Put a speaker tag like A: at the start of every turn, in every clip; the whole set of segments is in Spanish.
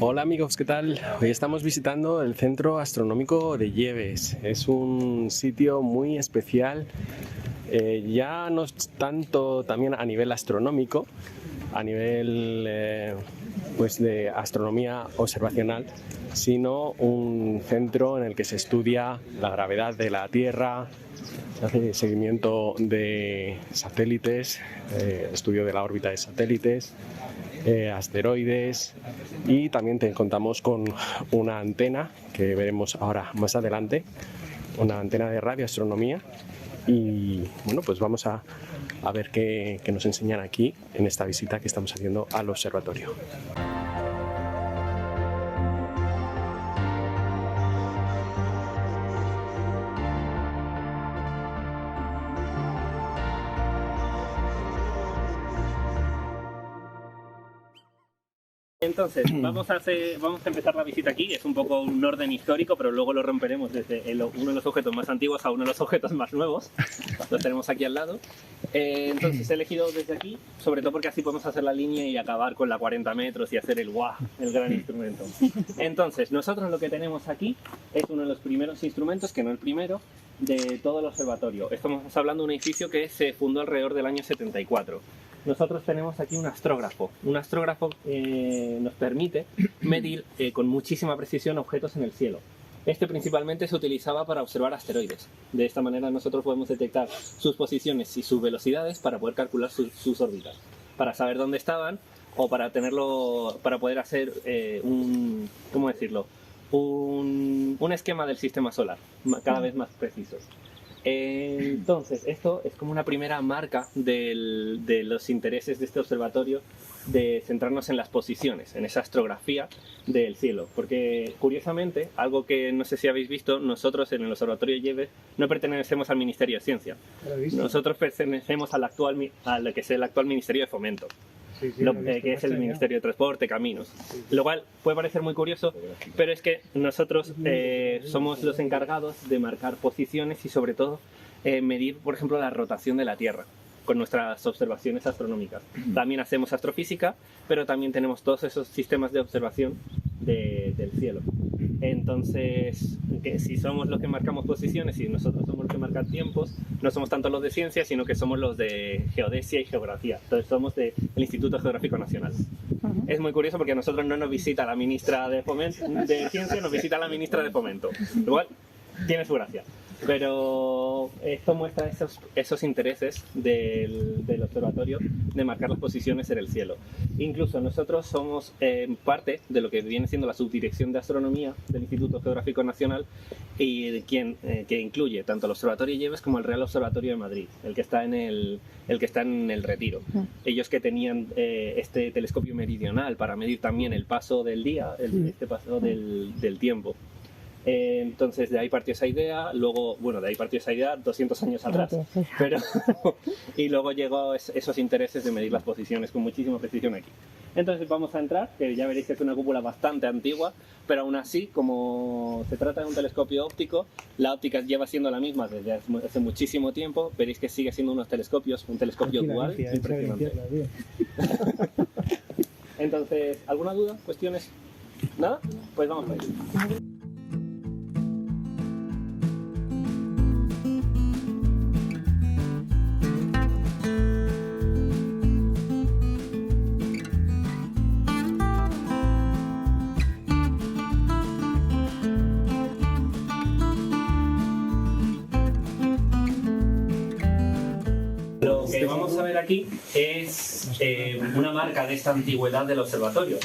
A: Hola amigos, ¿qué tal? Hoy estamos visitando el Centro Astronómico de Lleves. Es un sitio muy especial, ya no es tanto también a nivel astronómico, a nivel pues de astronomía observacional, sino un centro en el que se estudia la gravedad de la Tierra, se hace seguimiento de satélites, estudio de la órbita de satélites, asteroides, y también te contamos con una antena que veremos ahora más adelante, una antena de radioastronomía. Y bueno, pues vamos a ver qué nos enseñan aquí en esta visita que estamos haciendo al observatorio.
B: Entonces, vamos a empezar la visita aquí. Es un poco un orden histórico, pero luego lo romperemos desde uno de los objetos más antiguos a uno de los objetos más nuevos. Los tenemos aquí al lado. Entonces he elegido desde aquí, sobre todo porque así podemos hacer la línea y acabar con la 40 metros y hacer el ¡guau!, el gran instrumento. Entonces, nosotros lo que tenemos aquí es uno de los primeros instrumentos, que no el primero, de todo el observatorio. Estamos hablando de un edificio que se fundó alrededor del año 74. Nosotros tenemos aquí un astrógrafo. Un astrógrafo nos permite medir con muchísima precisión objetos en el cielo. Este principalmente se utilizaba para observar asteroides. De esta manera nosotros podemos detectar sus posiciones y sus velocidades para poder calcular sus órbitas, para saber dónde estaban o para poder hacer ¿cómo decirlo? Un esquema del sistema solar cada vez más preciso. Entonces, esto es como una primera marca de los intereses de este observatorio, de centrarnos en las posiciones, en esa astrografía del cielo. Porque, curiosamente, algo que no sé si habéis visto, nosotros en el Observatorio de Lleves no pertenecemos al Ministerio de Ciencia. Nosotros pertenecemos a lo que es el actual Ministerio de Fomento. Que es el Ministerio de Transporte, Caminos. Lo cual puede parecer muy curioso, pero es que nosotros somos los encargados de marcar posiciones y sobre todo medir, por ejemplo, la rotación de la Tierra con nuestras observaciones astronómicas. También hacemos astrofísica, pero también tenemos todos esos sistemas de observación del cielo. Entonces, si somos los que marcamos posiciones y nosotros somos los que marcan tiempos, no somos tanto los de ciencia, sino que somos los de geodesia y geografía. Entonces somos del Instituto Geográfico Nacional. Es muy curioso porque a nosotros no nos visita la ministra de Ciencia, nos visita la ministra de Fomento. Igual tiene su gracia. Pero esto muestra esos intereses del observatorio de marcar las posiciones en el cielo. Incluso nosotros somos parte de lo que viene siendo la subdirección de astronomía del Instituto Geográfico Nacional, y que incluye tanto el Observatorio de Lleves como el Real Observatorio de Madrid, el que está en el Retiro. Ellos que tenían este telescopio meridional para medir también el paso del día, este paso del tiempo. Entonces de ahí partió esa idea, luego, bueno, de ahí partió esa idea 200 años atrás, pero y luego llegó esos intereses de medir las posiciones con muchísima precisión aquí. Entonces vamos a entrar, que ya veréis que es una cúpula bastante antigua, pero aún así, como se trata de un telescopio óptico, la óptica lleva siendo la misma desde hace muchísimo tiempo. Veréis que sigue siendo un telescopio dual, impresionante. Entonces, ¿alguna duda? ¿Cuestiones? ¿Nada? Pues vamos a ir. Lo que vamos a ver aquí es una marca de esta antigüedad del observatorio,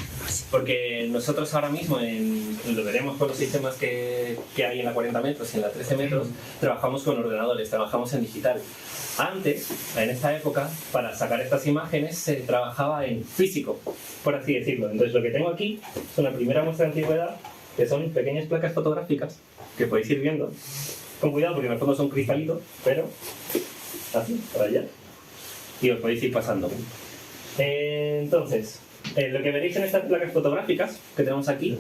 B: porque nosotros ahora mismo, lo veremos con los sistemas que hay en la 40 metros y en la 13 metros, trabajamos con ordenadores, trabajamos en digital. Antes, en esta época, para sacar estas imágenes se trabajaba en físico, por así decirlo. Entonces lo que tengo aquí es una primera muestra de antigüedad, que son pequeñas placas fotográficas que podéis ir viendo. Con cuidado porque en el fondo son cristalitos, pero así, para allá. Y os podéis ir pasando. Entonces, lo que veréis en estas placas fotográficas que tenemos aquí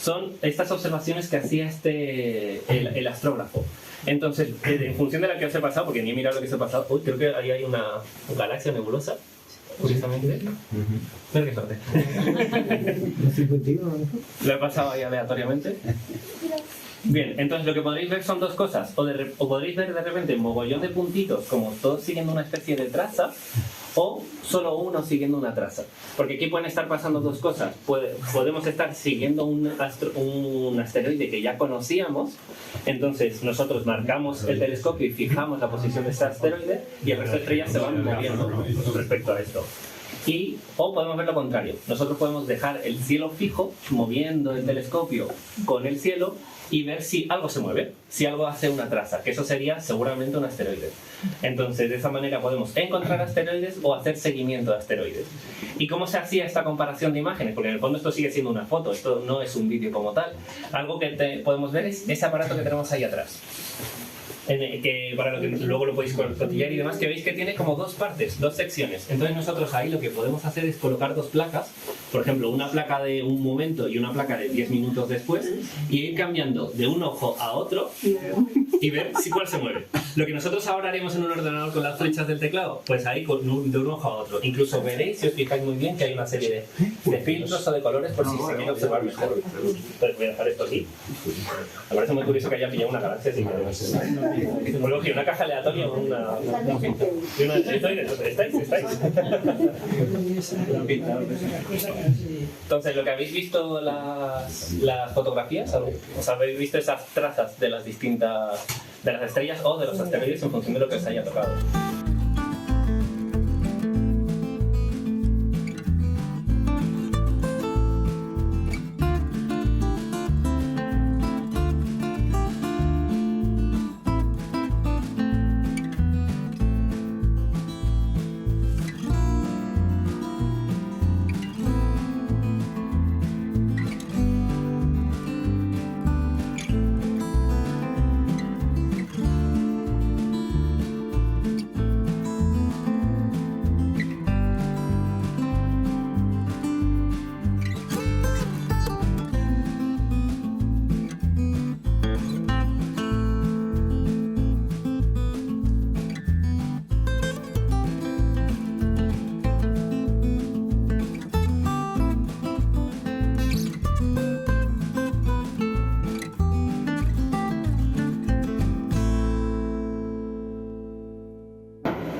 B: son estas observaciones que hacía el astrógrafo. Entonces, en función de la que os he pasado, porque ni he mirado lo que os he pasado, creo que ahí hay una galaxia nebulosa. curiosamente. Pero qué suerte. Lo he pasado ahí aleatoriamente. Bien, entonces lo que podréis ver son dos cosas. O podréis ver de repente un mogollón de puntitos, como todos siguiendo una especie de traza, o solo uno siguiendo una traza. Porque aquí pueden estar pasando dos cosas. Podemos estar siguiendo un asteroide que ya conocíamos, entonces nosotros marcamos el telescopio y fijamos la posición de ese asteroide, y el resto de estrellas se van moviendo respecto a esto. O podemos ver lo contrario. Nosotros podemos dejar el cielo fijo, moviendo el telescopio con el cielo, y ver si algo se mueve, si algo hace una traza, que eso sería seguramente un asteroide. Entonces, de esa manera podemos encontrar asteroides o hacer seguimiento de asteroides. ¿Y cómo se hacía esta comparación de imágenes? Porque en el fondo esto sigue siendo una foto, esto no es un vídeo como tal. Algo que podemos ver es ese aparato que tenemos ahí atrás. Que para lo que luego lo podéis cotillar y demás, que veis que tiene como dos partes, dos secciones. Entonces nosotros ahí lo que podemos hacer es colocar dos placas, por ejemplo una placa de un momento y una placa de 10 minutos después, y ir cambiando de un ojo a otro y ver si cuál se mueve. Lo que nosotros ahora haremos en un ordenador con las flechas del teclado, pues ahí de un ojo a otro. Incluso veréis, si os fijáis muy bien, que hay una serie de filtros o de colores por si se quiere observar mejor. Entonces voy a dejar esto aquí. Me parece muy curioso que haya pillado una galaxia sin que luego una caja aleatoria o una ¿Estáis? Entonces, lo que habéis visto las fotografías, os habéis visto esas trazas de las distintas de las estrellas o de los asteroides en función de lo que os haya tocado.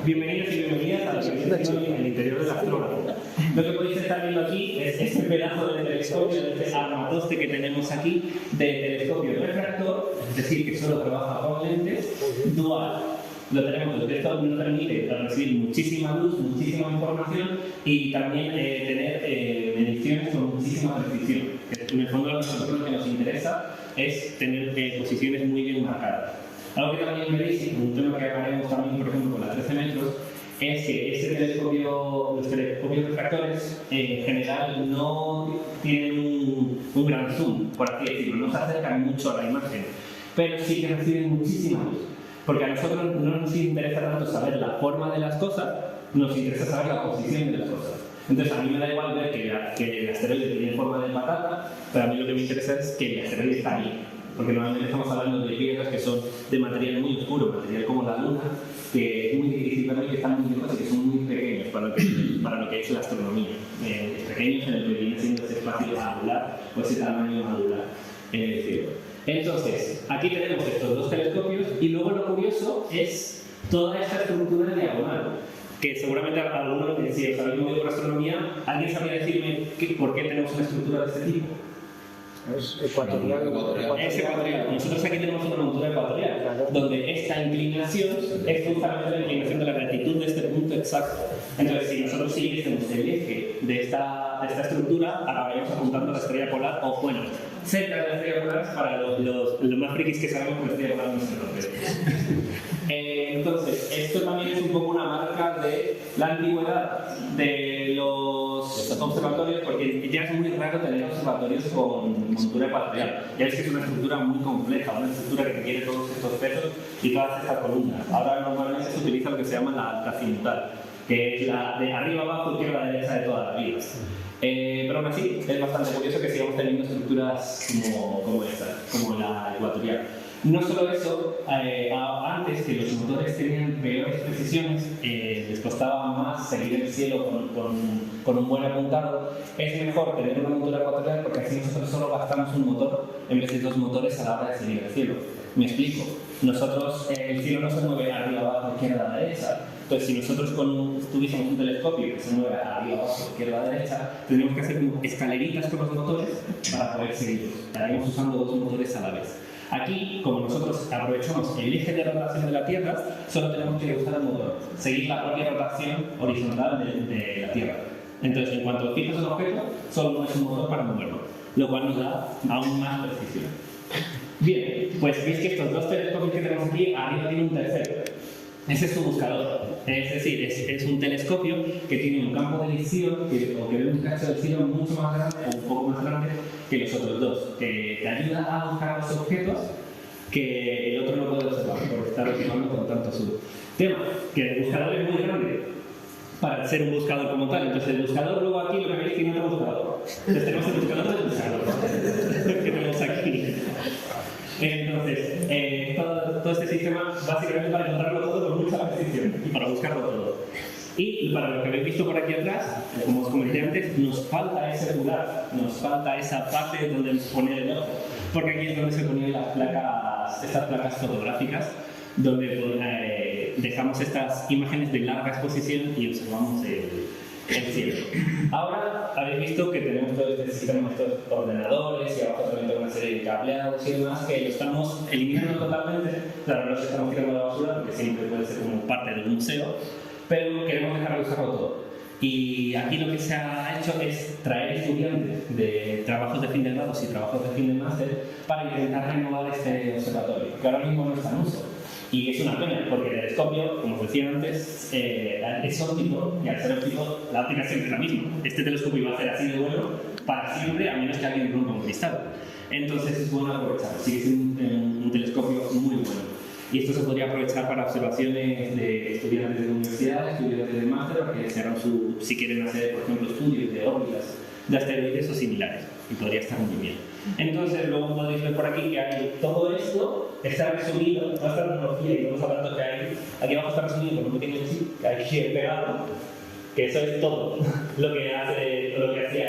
B: Bienvenidos y bienvenidas a la presentación en el interior del astrógrafo. Lo que podéis estar viendo aquí es este pedazo de telescopio, de este armatoste que tenemos aquí, de telescopio refractor, es decir, que solo trabaja con lentes, dual. Lo tenemos, porque esto nos permite recibir muchísima luz, muchísima información y también tener mediciones con muchísima precisión. En el fondo, lo que nos interesa es tener posiciones muy bien marcadas. Algo que también veréis, un tema que haremos también, por ejemplo, con la 13 metros, es que los telescopios refractores en general no tienen un gran zoom, por así decirlo, no se acercan mucho a la imagen, pero sí que reciben muchísima luz. Porque a nosotros no nos interesa tanto saber la forma de las cosas, nos interesa saber la posición de las cosas. Entonces a mí me da igual ver que el asteroide tiene forma de patata, pero a mí lo que me interesa es que el asteroide está ahí. Porque normalmente estamos hablando de piedras que son de material muy oscuro, material como la Luna, que es muy difícil ver que están muy lejos y que son muy pequeños para lo que es la astronomía. Pequeños en el que viene siendo ese espacio angular o ese tamaño angular en el cielo. Entonces, aquí tenemos estos dos telescopios y luego lo curioso es toda esta estructura diagonal, que seguramente alguno, si os habéis movido por astronomía, alguien sabría decirme por qué tenemos una estructura de este tipo.
C: Es ecuatorial.
B: Es ecuatorial. Nosotros aquí tenemos una montura ecuatorial, donde esta inclinación es justamente la inclinación de la latitud de este punto exacto. Entonces, si nosotros siguiésemos el eje de esta estructura, acabaríamos apuntando a la estrella polar, o bueno, cerca de la estrella polar para los más frikis que sabemos que la estrella polar no se rompe. Entonces, esto también es un poco una marca de la antigüedad de los observatorios, porque ya es muy raro tener observatorios con montura ecuatorial. Ya es que es una estructura muy compleja, una estructura que requiere todos estos pesos y todas estas columnas. Ahora normalmente se utiliza lo que se llama la azimutal, que es la de arriba abajo, izquierda a derecha de toda la vida. Pero aún así es bastante curioso que sigamos teniendo estructuras como esta, como la ecuatorial. No solo eso, antes que los motores tenían peores precisiones, les costaba más seguir el cielo con un buen apuntado. Es mejor tener una montura ecuatorial porque así nosotros solo gastamos un motor en vez de 2 motores a la hora de seguir el cielo. Me explico. Nosotros, el cielo no se mueve arriba, abajo, izquierda, derecha. Entonces, si nosotros tuviésemos un telescopio que se mueve arriba, abajo, izquierda, derecha, tendríamos que hacer escaleritas con los motores para poder seguirlos. Estaríamos usando 2 motores a la vez. Aquí, como nosotros aprovechamos el eje de rotación de la Tierra, solo tenemos que usar el motor, seguir la propia rotación horizontal de la Tierra. Entonces, en cuanto fijas un objeto, solo es un motor para moverlo, lo cual nos da aún más precisión. Bien, pues veis que estos 2 telescopios que tenemos aquí, arriba tiene un tercero. Ese es su buscador, es decir, es un telescopio que tiene un campo de visión o que ve un cacho de visión mucho más grande o un poco más grande que los otros dos, que te ayuda a buscar los objetos que el otro no puede observar por estar observando con tanto sub. Tema, que el buscador es muy grande para ser un buscador como tal, entonces el buscador luego aquí lo que veis tiene otro buscador. Entonces tenemos el buscador del buscador que tenemos aquí. Entonces, todo este sistema básicamente para encontrarlo todo con mucha precisión y para buscarlo todo. Y para lo que habéis visto por aquí atrás, como os comenté antes, nos falta ese lugar, nos falta esa parte donde poner el ojo, porque aquí es donde se ponían estas placas fotográficas, donde dejamos estas imágenes de larga exposición y observamos el cielo. Ahora habéis visto que tenemos todo este sistema, estos ordenadores y abajo también tengo una serie de cableados y demás que lo estamos eliminando totalmente. Claro, no los estamos tirando a la basura porque siempre puede ser como parte de un museo, pero queremos dejar de usarlo todo. Y aquí lo que se ha hecho es traer estudiantes de trabajos de fin de grado y trabajos de fin de máster para intentar renovar este observatorio, que ahora mismo no está en uso. Y es una pena, porque el telescopio, como os decía antes, es óptico, y al ser óptico, la óptica es siempre la misma. Este telescopio iba a ser así de bueno para siempre, a menos que alguien rompa un cristal. Entonces es bueno aprovecharlo, sigue siendo un telescopio muy bueno. Y esto se podría aprovechar para observaciones de estudiantes de universidad, estudiantes de máster, que se hagan si quieren hacer, por ejemplo, estudios de órbitas de asteroides o similares, y podría estar muy bien. Entonces, luego podéis ver por aquí que hay todo esto, está resumido, toda esta tecnología y todos los aparatos que hay, aquí abajo está resumido con un pequeño chip que hay aquí pegado, que eso es todo lo que hacía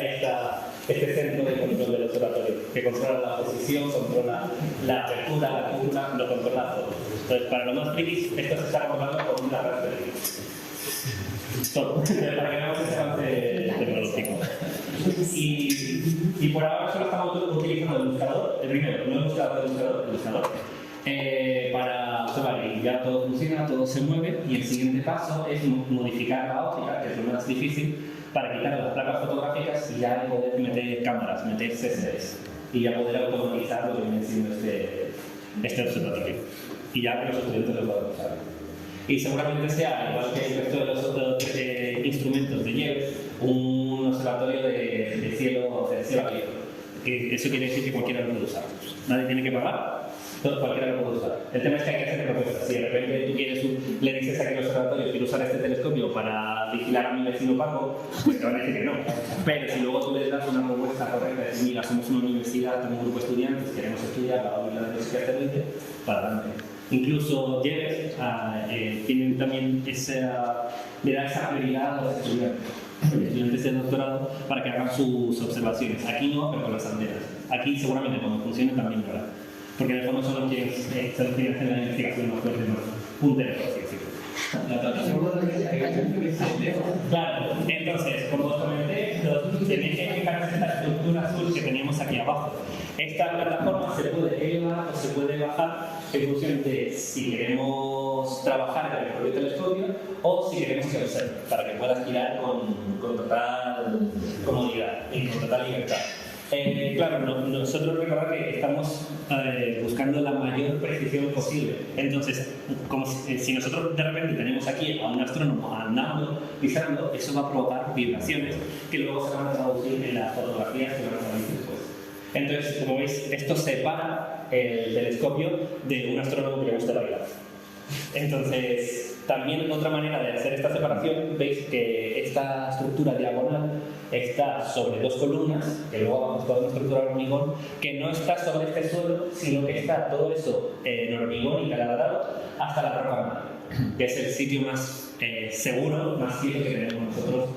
B: este centro de control del observatorio, que controla la posición, controla la apertura, la curva, lo controla todo. Entonces, para los más frikis, esto se está controlando con una Raspberry. Todo, para que veamos ese avance tecnológico. Y por ahora solo estamos utilizando el buscador, el primero, no el buscador del buscador, el buscador, para observar y ya todo funciona, todo se mueve, y el siguiente paso es modificar la óptica, que es lo más difícil, para quitar las placas fotográficas y ya poder meter cámaras, meter CCDs y ya poder automatizar lo que viene siendo este observatorio. Y ya que los estudiantes lo puedan usar. Y seguramente sea, igual que el resto de los otros instrumentos de Yale, un observatorio de cielo abierto. Eso quiere decir que cualquiera lo puede usar. Nadie tiene que pagar, cualquiera lo puede usar. El tema es que hay que hacer propuestas. Si de repente tú le dices a aquel observatorio quiero usar este telescopio para vigilar a mi vecino Paco, pues te van a decir que no. Pero si luego tú les das una propuesta correcta de decir, mira, somos una universidad, tenemos un grupo de estudiantes, queremos estudiar la órbita de los asteroides, para adelante. Incluso Yale tienen también le da esa prioridad a los estudiantes de doctorado para que hagan sus observaciones. Aquí no, pero con las antenas. Aquí seguramente cuando funcione también lo hará. Porque en el fondo solo quieren hacer la investigación más fuerte, más puntera, por así decirlo. Claro, entonces, como os comenté, tenéis que fijaros esta estructura azul que teníamos aquí abajo. Esta plataforma se puede elevar o se puede bajar en función de si queremos trabajar con el propio telescopio o si queremos que observe, para que puedas girar con total comodidad y con total libertad. Claro, nosotros recordad que estamos buscando la mayor precisión posible. Entonces, como si nosotros de repente tenemos aquí a un astrónomo andando, pisando, eso va a provocar vibraciones que luego se van a traducir en las fotografías que van a salir después. Entonces, como veis, esto separa el telescopio de un astrónomo que le gusta bailar. Entonces, También otra manera de hacer esta separación, veis que esta estructura diagonal está sobre dos columnas, que luego vamos toda una estructura de hormigón, que no está sobre este suelo, sino que está todo eso en hormigón y taladrado hasta la roca madre, que es el sitio más seguro, más fijo que tenemos nosotros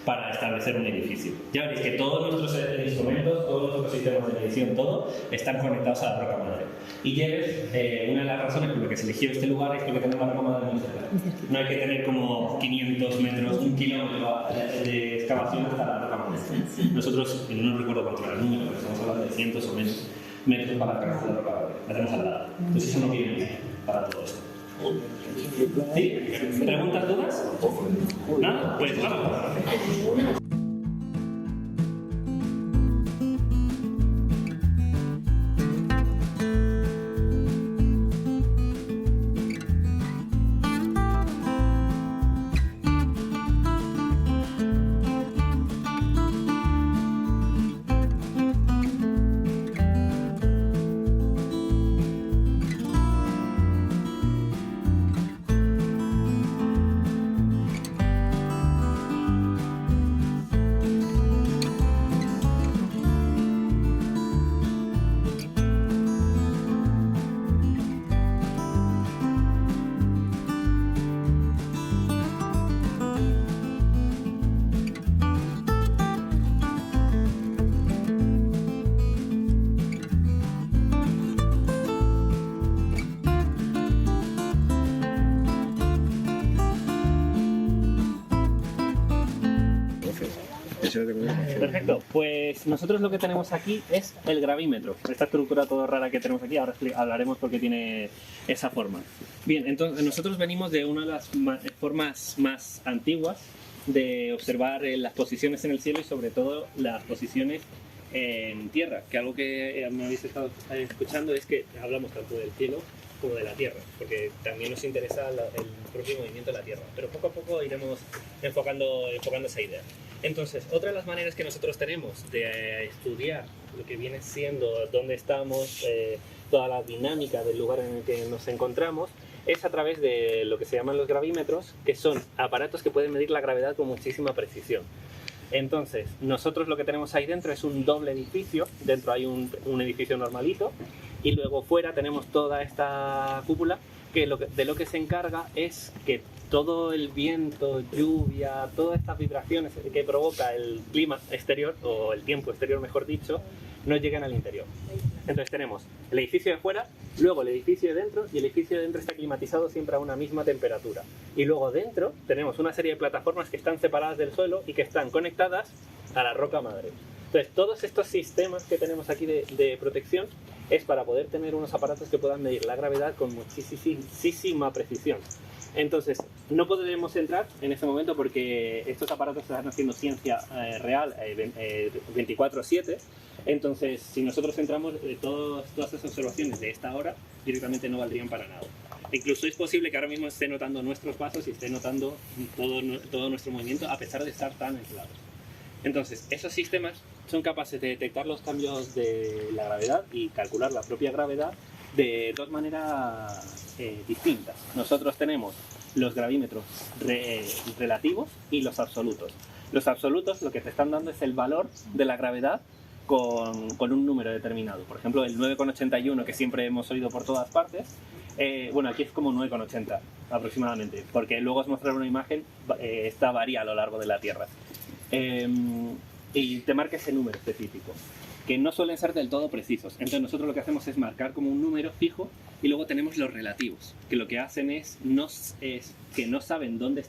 B: para establecer un edificio. Ya veréis que todos nuestros instrumentos, todos nuestros sistemas de medición, todo, están conectados a la roca madre. Y Lleves, una de las razones por las que se eligió este lugar es porque tenemos la roca madre muy cerca. No hay que tener como 500 metros, 1 kilómetro de excavación hasta la roca madre. Nosotros, no recuerdo cuánto era el número, pero estamos hablando de cientos o menos metros para alcanzar la roca madre. La tenemos al lado. Entonces eso no viene bien para todo esto. ¿Sí? ¿Preguntas, dudas? ¿Nada? Pues vamos. Perfecto, pues nosotros lo que tenemos aquí es el gravímetro, esta estructura todo rara que tenemos aquí, ahora hablaremos por qué tiene esa forma. Bien, entonces nosotros venimos de una de las formas más antiguas de observar las posiciones en el cielo y sobre todo las posiciones en tierra, que algo que me habéis estado escuchando es que hablamos tanto del cielo como de la Tierra, porque también nos interesa el propio movimiento de la Tierra, pero poco a poco iremos enfocando esa idea. Entonces, otra de las maneras que nosotros tenemos de estudiar lo que viene siendo dónde estamos, toda la dinámica del lugar en el que nos encontramos, es a través de lo que se llaman los gravímetros, que son aparatos que pueden medir la gravedad con muchísima precisión. Entonces, nosotros lo que tenemos ahí dentro es un doble edificio. Dentro hay un edificio normalito y luego fuera tenemos toda esta cúpula que de lo que se encarga es que todo el viento, lluvia, todas estas vibraciones que provoca el clima exterior, o el tiempo exterior mejor dicho, no lleguen al interior. Entonces tenemos el edificio de fuera, luego el edificio de dentro, y el edificio de dentro está climatizado siempre a una misma temperatura. Y luego dentro tenemos una serie de plataformas que están separadas del suelo y que están conectadas a la roca madre. Entonces todos estos sistemas que tenemos aquí de protección es para poder tener unos aparatos que puedan medir la gravedad con muchísima precisión. Entonces, no podremos entrar en este momento porque estos aparatos están haciendo ciencia real 24/7. Entonces, si nosotros entramos, todas esas observaciones de esta hora directamente no valdrían para nada. Incluso es posible que ahora mismo esté notando nuestros pasos y esté notando todo nuestro movimiento a pesar de estar tan aislados. Entonces, esos sistemas son capaces de detectar los cambios de la gravedad y calcular la propia gravedad de dos maneras distintas. Nosotros tenemos los gravímetros relativos y los absolutos. Los absolutos lo que te están dando es el valor de la gravedad con un número determinado. Por ejemplo, el 9,81 que siempre hemos oído por todas partes, bueno, aquí es como 9,80 aproximadamente, porque luego os mostraré una imagen, esta varía a lo largo de la Tierra. Y te marca ese número específico, que no suelen ser del todo precisos. Entonces nosotros lo que hacemos es marcar como un número fijo y luego tenemos los relativos, que lo que hacen es que no saben dónde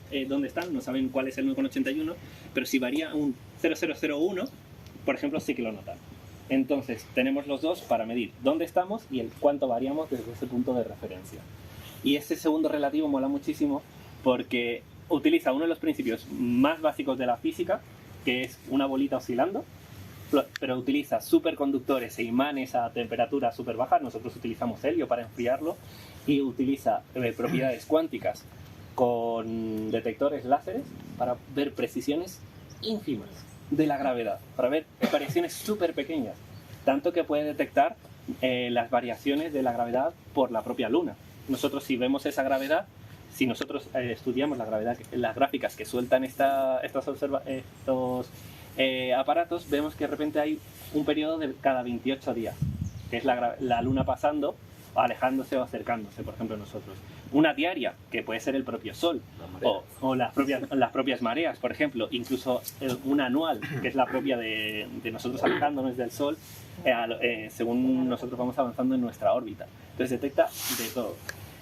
B: están, no saben cuál es el 9,81, pero si varía un 0,001, por ejemplo, sí que lo notan. Entonces tenemos los dos para medir dónde estamos y el cuánto variamos desde ese punto de referencia. Y ese segundo relativo mola muchísimo porque utiliza uno de los principios más básicos de la física, que es una bolita oscilando, pero utiliza superconductores e imanes a temperaturas súper bajas. Nosotros utilizamos helio para enfriarlo, y utiliza propiedades cuánticas con detectores láseres para ver precisiones ínfimas de la gravedad, para ver variaciones súper pequeñas, tanto que puede detectar las variaciones de la gravedad por la propia Luna. Nosotros, si vemos esa gravedad, si nosotros estudiamos la gravedad, las gráficas que sueltan estos aparatos, vemos que de repente hay un periodo de cada 28 días, que es la Luna pasando, alejándose o acercándose, por ejemplo, nosotros. Una diaria, que puede ser el propio Sol, o las propias mareas, por ejemplo. Incluso una anual, que es la propia de nosotros alejándonos del Sol, según nosotros vamos avanzando en nuestra órbita. Entonces detecta de todo.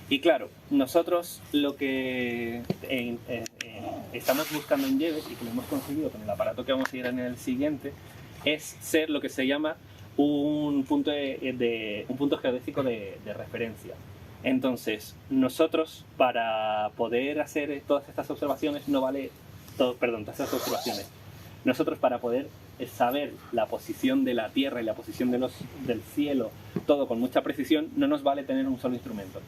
B: Y claro, nosotros lo que estamos buscando en Yebes, y que lo hemos conseguido con el aparato que vamos a ir en el siguiente, es ser lo que se llama un punto geodésico de referencia. Entonces, nosotros para poder hacer todas estas observaciones, nosotros para poder saber la posición de la Tierra y la posición del cielo, todo con mucha precisión, no nos vale tener un solo instrumento.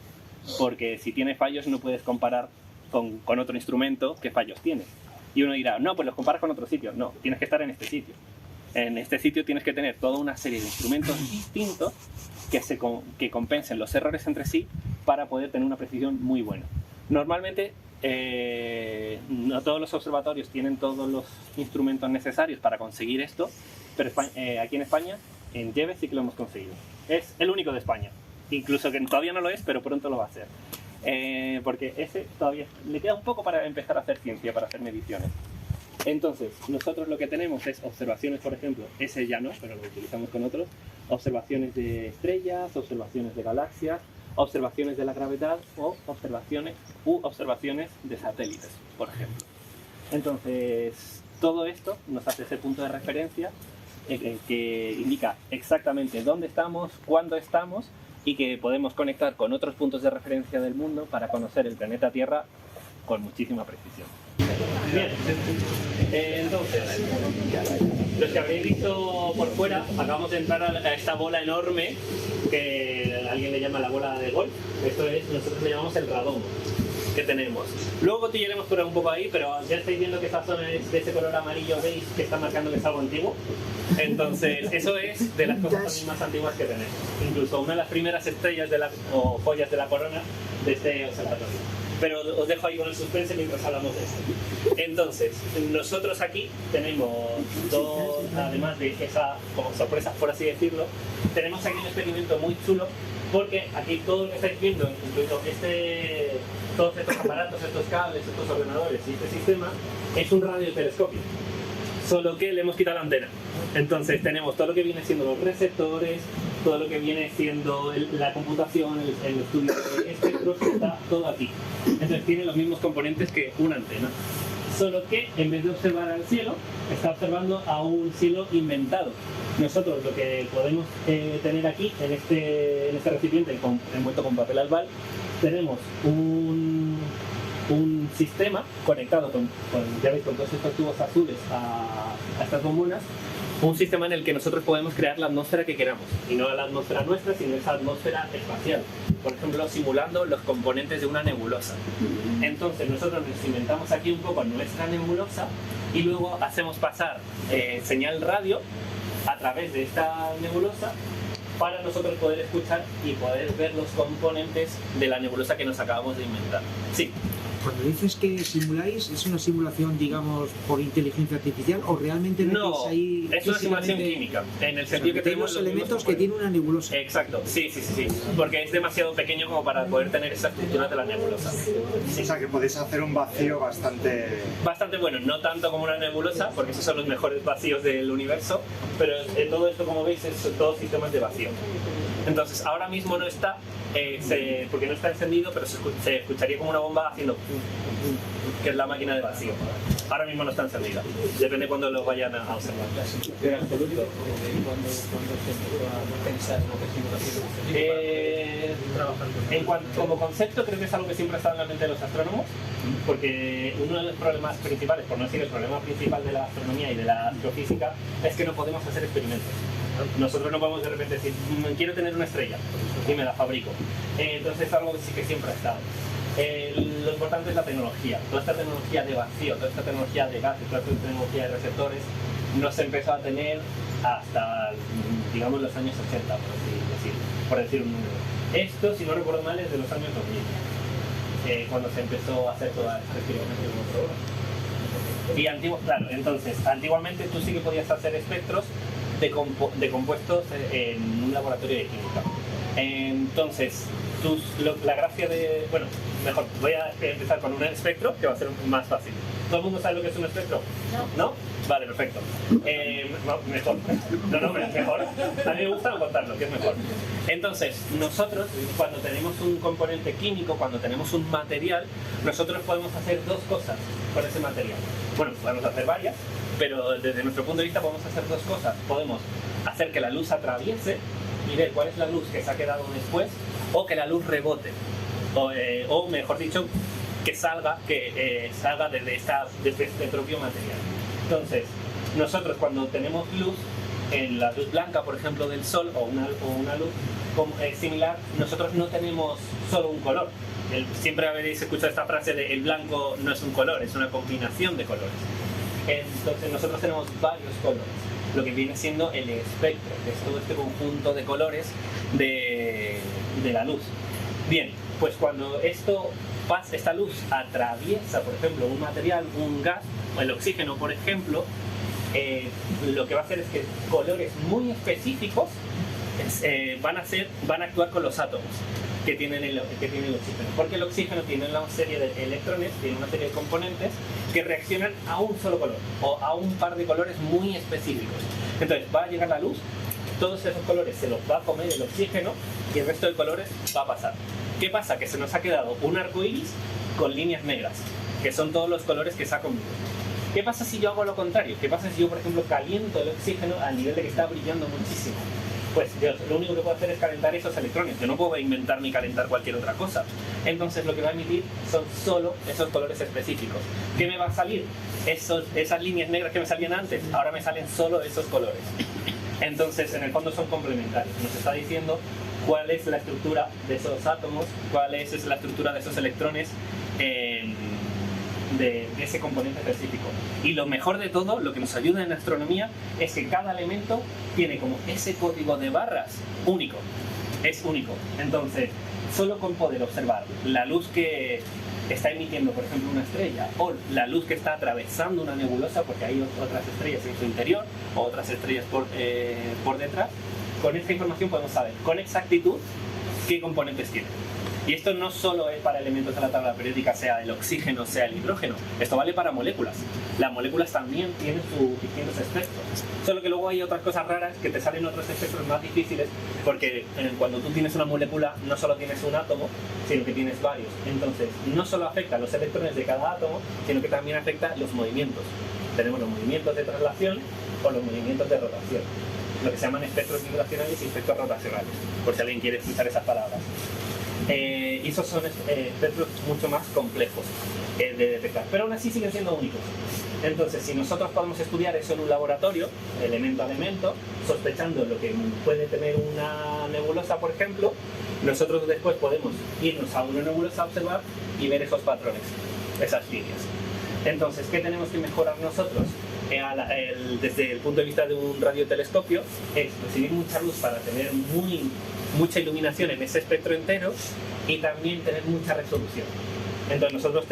B: Porque si tiene fallos no puedes comparar con otro instrumento qué fallos tiene. Y uno dirá, no, pues los comparas con otro sitio. No, tienes que estar en este sitio. En este sitio tienes que tener toda una serie de instrumentos distintos que compensen los errores entre sí para poder tener una precisión muy buena. Normalmente no todos los observatorios tienen todos los instrumentos necesarios para conseguir esto, pero aquí en España, en Yebes sí que lo hemos conseguido. Es el único de España, incluso que todavía no lo es, pero pronto lo va a ser. Porque ese todavía le queda un poco para empezar a hacer ciencia, para hacer mediciones. Entonces, nosotros lo que tenemos es observaciones, por ejemplo, ese ya no, pero lo utilizamos con otros, observaciones de estrellas, observaciones de galaxias, observaciones de la gravedad o observaciones de satélites, por ejemplo. Entonces, todo esto nos hace ese punto de referencia que indica exactamente dónde estamos, cuándo estamos y que podemos conectar con otros puntos de referencia del mundo para conocer el planeta Tierra con muchísima precisión. Bien, entonces, los que habréis visto por fuera, acabamos de entrar a esta bola enorme que alguien le llama la bola de golf. Esto es, nosotros le llamamos el radón que tenemos. Luego cotillaremos por un poco ahí, pero ya estáis viendo que esta zona es de ese color amarillo beige que está marcando que es algo antiguo. Entonces, eso es de las cosas también más antiguas que tenemos. Incluso una de las primeras estrellas o joyas de la corona de este observatorio. Pero os dejo ahí con el suspense mientras hablamos de esto. Entonces, nosotros aquí tenemos dos, además de esa como sorpresa, por así decirlo, tenemos aquí un experimento muy chulo, porque aquí todo lo que estáis viendo, incluido todos estos aparatos, estos cables, estos ordenadores y este sistema, es un radiotelescopio. Solo que le hemos quitado la antena. Entonces tenemos todo lo que viene siendo los receptores, todo lo que viene siendo la computación, el estudio de espectros, está todo aquí. Entonces tiene los mismos componentes que una antena. Solo que en vez de observar al cielo, está observando a un cielo inventado. Nosotros lo que podemos tener aquí, en este recipiente envuelto con papel albal, tenemos un sistema conectado con todos estos tubos azules a estas bombonas, un sistema en el que nosotros podemos crear la atmósfera que queramos, y no la atmósfera nuestra, sino esa atmósfera espacial, por ejemplo, simulando los componentes de una nebulosa. Entonces nosotros nos inventamos aquí un poco nuestra nebulosa y luego hacemos pasar señal radio a través de esta nebulosa para nosotros poder escuchar y poder ver los componentes de la nebulosa que nos acabamos de inventar. Sí.
C: Cuando dices que simuláis, ¿es una simulación, digamos, por inteligencia artificial o realmente
B: no,
C: ahí
B: es una simulación química, en el sentido que tenemos
C: los elementos que tiene una nebulosa?
B: Exacto, sí, porque es demasiado pequeño como para poder tener esa estructura de la nebulosa.
D: Sí. O sea que podéis hacer un vacío bastante
B: bueno, no tanto como una nebulosa, porque esos son los mejores vacíos del universo, pero todo esto, como veis, es todos sistemas de vacío. Entonces, ahora mismo no está, porque no está encendido, pero se escucharía como una bomba haciendo, que es la máquina de vacío. Ahora mismo no está encendida, depende cuando lo vayan a observar.
E: ¿En absoluto? ¿Cuándo se empezó a pensar en lo que es simulación?
B: Como concepto, creo que es algo que siempre ha estado en la mente de los astrónomos, porque uno de los problemas principales, por no decir el problema principal de la astronomía y de la astrofísica, es que no podemos hacer experimentos. Nosotros no podemos de repente decir, quiero tener una estrella y me la fabrico. Entonces es algo que sí que siempre ha estado. Lo importante es la tecnología. Toda esta tecnología de vacío, toda esta tecnología de gases, toda esta tecnología de receptores no se empezó a tener hasta, digamos, los años 80, por decir un número. Esto, si no recuerdo mal, es de los años 2000. cuando se empezó a hacer toda esta experimentación con otro órgano. Y claro, entonces, antiguamente tú sí que podías hacer espectros de compuestos en un laboratorio de química. Entonces, la gracia de... Bueno, mejor, voy a empezar con un espectro que va a ser más fácil. ¿Todo el mundo sabe lo que es un espectro? ¿No? Vale, perfecto. Mejor. No, mejor. A mí me gusta contarlo, que es mejor. Entonces, nosotros, cuando tenemos un componente químico, cuando tenemos un material, nosotros podemos hacer dos cosas con ese material. Bueno, podemos hacer varias, pero desde nuestro punto de vista podemos hacer dos cosas. Podemos hacer que la luz atraviese y ver cuál es la luz que se ha quedado después, o que la luz rebote, o mejor dicho, que salga desde este propio material. Entonces, nosotros cuando tenemos luz, en la luz blanca, por ejemplo, del sol, o una luz similar, nosotros no tenemos solo un color. Siempre habréis escuchado esta frase de el blanco no es un color, es una combinación de colores. Entonces nosotros tenemos varios colores, lo que viene siendo el espectro, que es todo este conjunto de colores de la luz. Bien, pues cuando esta luz atraviesa, por ejemplo, un material, un gas, o el oxígeno, por ejemplo, lo que va a hacer es que colores muy específicos van a actuar con los átomos que tienen el oxígeno, porque el oxígeno tiene una serie de electrones, tiene una serie de componentes que reaccionan a un solo color o a un par de colores muy específicos. Entonces va a llegar la luz, todos esos colores se los va a comer el oxígeno y el resto de colores va a pasar. ¿Qué pasa? Que se nos ha quedado un arco iris con líneas negras, que son todos los colores que se ha comido. ¿Qué pasa si yo hago lo contrario? ¿Qué pasa si yo, por ejemplo, caliento el oxígeno al nivel de que está brillando muchísimo? Pues yo lo único que puedo hacer es calentar esos electrones. Yo no puedo inventarme y calentar cualquier otra cosa. Entonces lo que va a emitir son solo esos colores específicos. ¿Qué me va a salir? Esas líneas negras que me salían antes, ahora me salen solo esos colores. Entonces, en el fondo son complementarios. Nos está diciendo cuál es la estructura de esos átomos, cuál es la estructura de esos electrones de ese componente específico. Y lo mejor de todo, lo que nos ayuda en astronomía, es que cada elemento tiene como ese código de barras único. Es único. Entonces, solo con poder observar la luz que está emitiendo, por ejemplo, una estrella, o la luz que está atravesando una nebulosa, porque hay otras estrellas en su interior, o otras estrellas por detrás, con esta información podemos saber con exactitud qué componentes tiene. Y esto no solo es para elementos de la tabla periódica, sea el oxígeno, sea el hidrógeno. Esto vale para moléculas. Las moléculas también tienen sus distintos espectros. Solo que luego hay otras cosas raras que te salen otros espectros más difíciles, porque cuando tú tienes una molécula no solo tienes un átomo, sino que tienes varios. Entonces, no solo afecta los electrones de cada átomo, sino que también afecta los movimientos. Tenemos los movimientos de traslación o los movimientos de rotación, lo que se llaman espectros vibracionales y espectros rotacionales, por si alguien quiere escuchar esas palabras. Y esos son espectros mucho más complejos de detectar, pero aún así siguen siendo únicos. Entonces, si nosotros podemos estudiar eso en un laboratorio, elemento a elemento, sospechando lo que puede tener una nebulosa, por ejemplo, nosotros después podemos irnos a una nebulosa a observar y ver esos patrones, esas líneas. Entonces, ¿qué tenemos que mejorar nosotros? Desde el punto de vista de un radiotelescopio, es recibir mucha luz para tener mucha iluminación en ese espectro entero y también tener mucha resolución. Entonces nosotros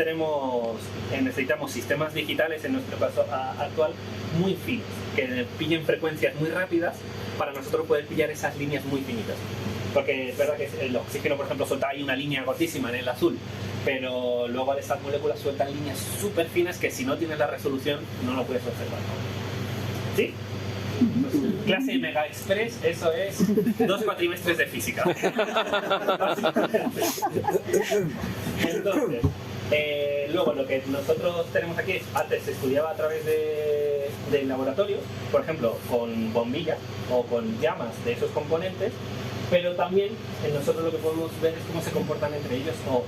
B: necesitamos sistemas digitales, en nuestro caso actual, muy finos, que pillen frecuencias muy rápidas para nosotros poder pillar esas líneas muy finitas. Porque es verdad que el oxígeno, por ejemplo, suelta ahí una línea cortísima en el azul, pero luego estas moléculas sueltan líneas súper finas que si no tienes la resolución no lo puedes observar. ¿Sí? Clase Mega Express, eso es 2 cuatrimestres de física. Entonces, luego lo que nosotros tenemos aquí es, antes se estudiaba a través del laboratorio, por ejemplo, con bombillas o con llamas de esos componentes, pero también nosotros lo que podemos ver es cómo se comportan entre ellos o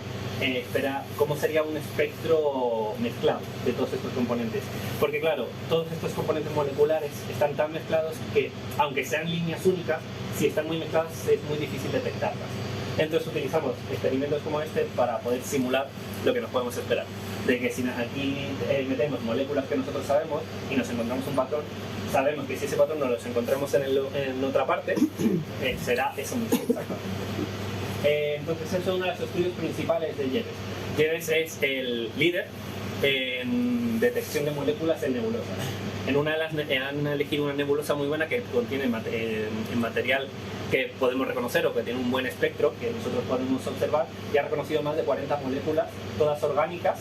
B: cómo sería un espectro mezclado de todos estos componentes. Porque claro, todos estos componentes moleculares están tan mezclados que, aunque sean líneas únicas, si están muy mezcladas es muy difícil detectarlas. Entonces utilizamos experimentos como este para poder simular lo que nos podemos esperar. De que si aquí metemos moléculas que nosotros sabemos y nos encontramos un patrón, sabemos que si ese patrón nos lo encontramos en otra parte, será eso mismo exactamente. Entonces eso es uno de los estudios principales de Yebes. Lleves es el líder en detección de moléculas en nebulosas. En una de las han elegido una nebulosa muy buena que contiene material que podemos reconocer o que tiene un buen espectro que nosotros podemos observar, y ha reconocido más de 40 moléculas, todas orgánicas,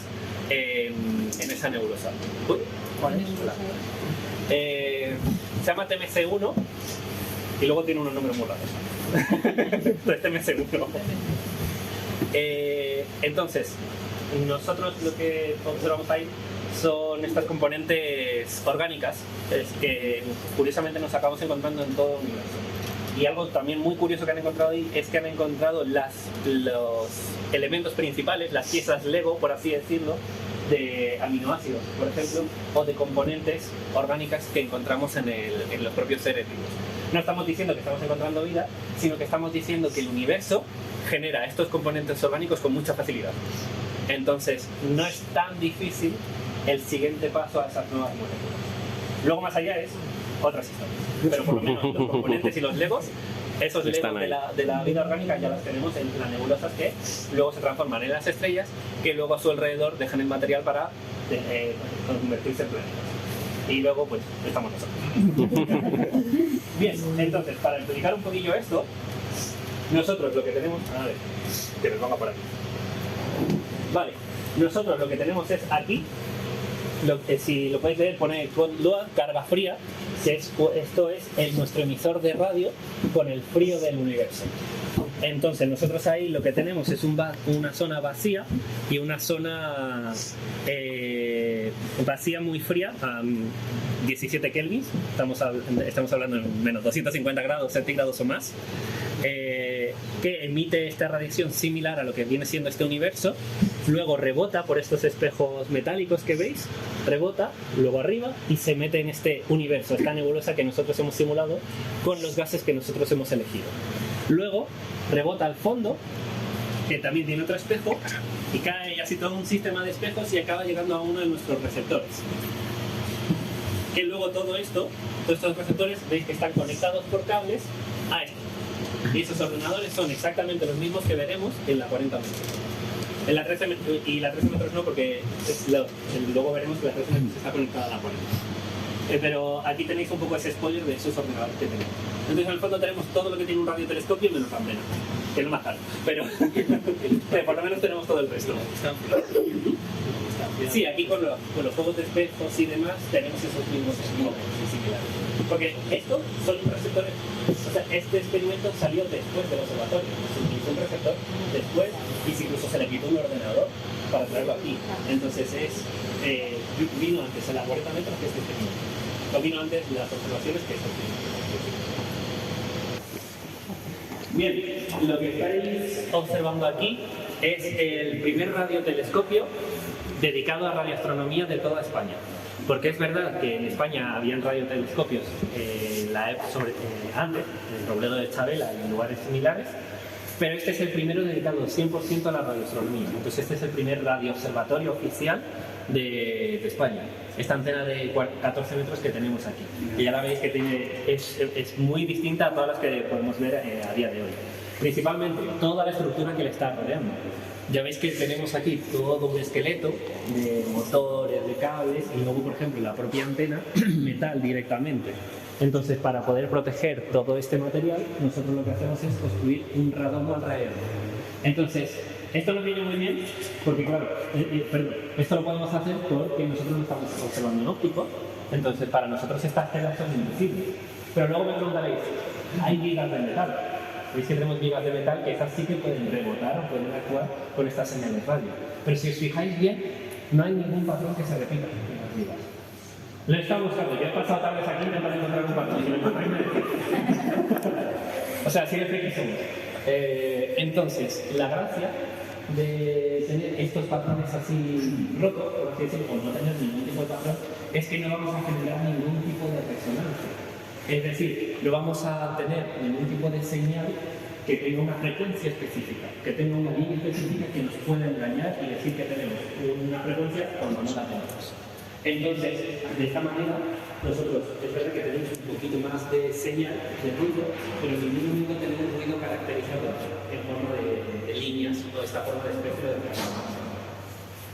B: en esa nebulosa. Uy, ¿cuál es? Se llama TMC1 y luego tiene unos nombres muy raros. TMC1. Entonces, nosotros lo que observamos ahí son estas componentes orgánicas que curiosamente nos acabamos encontrando en todo el universo. Y algo también muy curioso que han encontrado ahí es que han encontrado los elementos principales, las piezas Lego, por así decirlo, de aminoácidos, por ejemplo, o de componentes orgánicas que encontramos en los propios seres vivos. No estamos diciendo que estamos encontrando vida, sino que estamos diciendo que el universo genera estos componentes orgánicos con mucha facilidad. Entonces, no es tan difícil el siguiente paso a esas nuevas moléculas. Luego, más allá, es otras historias. Pero por lo menos los componentes y los legos, esos legos de la vida orgánica ya los tenemos en las nebulosas que luego se transforman en las estrellas, que luego a su alrededor dejan el material para convertirse en planetas. Y luego, pues, estamos nosotros. Bien, entonces, para explicar un poquillo esto, nosotros lo que tenemos... A ver, que me ponga por aquí. Vale, nosotros lo que tenemos es aquí, si lo podéis leer, pone con lua, carga fría, que esto es nuestro emisor de radio con el frío del universo. Entonces nosotros ahí lo que tenemos es una zona vacía y una zona vacía muy fría a 17 kelvins, estamos hablando de menos 250 grados centígrados o más, que emite esta radiación similar a lo que viene siendo este universo, luego rebota por estos espejos metálicos que veis, rebota, luego arriba y se mete en este universo, esta nebulosa que nosotros hemos simulado con los gases que nosotros hemos elegido. Luego rebota al fondo, que también tiene otro espejo, y cae así todo un sistema de espejos y acaba llegando a uno de nuestros receptores. Que luego todo esto, todos estos receptores, veis que están conectados por cables a esto. Y esos ordenadores son exactamente los mismos que veremos en la 40 metros. En la 13 y la 13 metros no, porque luego veremos que la 13 metros está conectada a la 40. Pero aquí tenéis un poco ese spoiler de esos ordenadores que tenemos. Entonces en el fondo tenemos todo lo que tiene un radiotelescopio menos antena, que es lo más caro, pero por lo menos tenemos todo el resto. Sí, aquí con los juegos de espejos y demás tenemos esos mismos modelos similares. Porque estos son receptores, o sea, este experimento salió después del observatorio, se utilizó un receptor después y incluso se le quitó un ordenador para traerlo aquí. Entonces vino antes en la 40 metros que este experimento. O vino antes las observaciones que este experimento. Bien, lo que estáis observando aquí es el primer radiotelescopio dedicado a radioastronomía de toda España. Porque es verdad que en España habían radiotelescopios antes, en Robledo de Chabela y en lugares similares, pero este es el primero dedicado 100% a la radioastronomía. Entonces este es el primer radioobservatorio oficial de España. Esta antena de 14 metros que tenemos aquí. Y ya la veis que es muy distinta a todas las que podemos ver a día de hoy. Principalmente toda la estructura que le está rodeando. Ya veis que tenemos aquí todo un esqueleto de motores, de cables y luego, por ejemplo, la propia antena, metal directamente. Entonces, para poder proteger todo este material, nosotros lo que hacemos es construir un radón alrededor. Entonces, esto nos viene muy bien porque, claro, esto lo podemos hacer porque nosotros no estamos observando en óptico. Entonces, para nosotros estas telas son invisibles. Pero luego me preguntaréis, ¿hay vigas de metal? Veis que tenemos vigas de metal que esas sí que pueden rebotar o pueden actuar con estas señales radio. Pero si os fijáis bien, no hay ningún patrón que se repita en las vigas. Lo he estado buscando, ya he pasado tardes aquí intentando encontrar un patrón. Si lo encontráis, me decís. O sea, así de friki somos. Entonces, la gracia de tener estos patrones así rotos, por así decirlo, o no tener ningún tipo de patrón, es que no vamos a generar ningún tipo de resonancia. Es decir, no vamos a tener ningún tipo de señal que tenga una frecuencia específica, que tenga una línea específica que nos pueda engañar y decir que tenemos una frecuencia cuando no la tenemos. Entonces, de esta manera, nosotros es verdad que tenemos un poquito más de señal, de ruido, pero en ningún momento tenemos ruido caracterizado en forma de líneas o esta forma de espectro de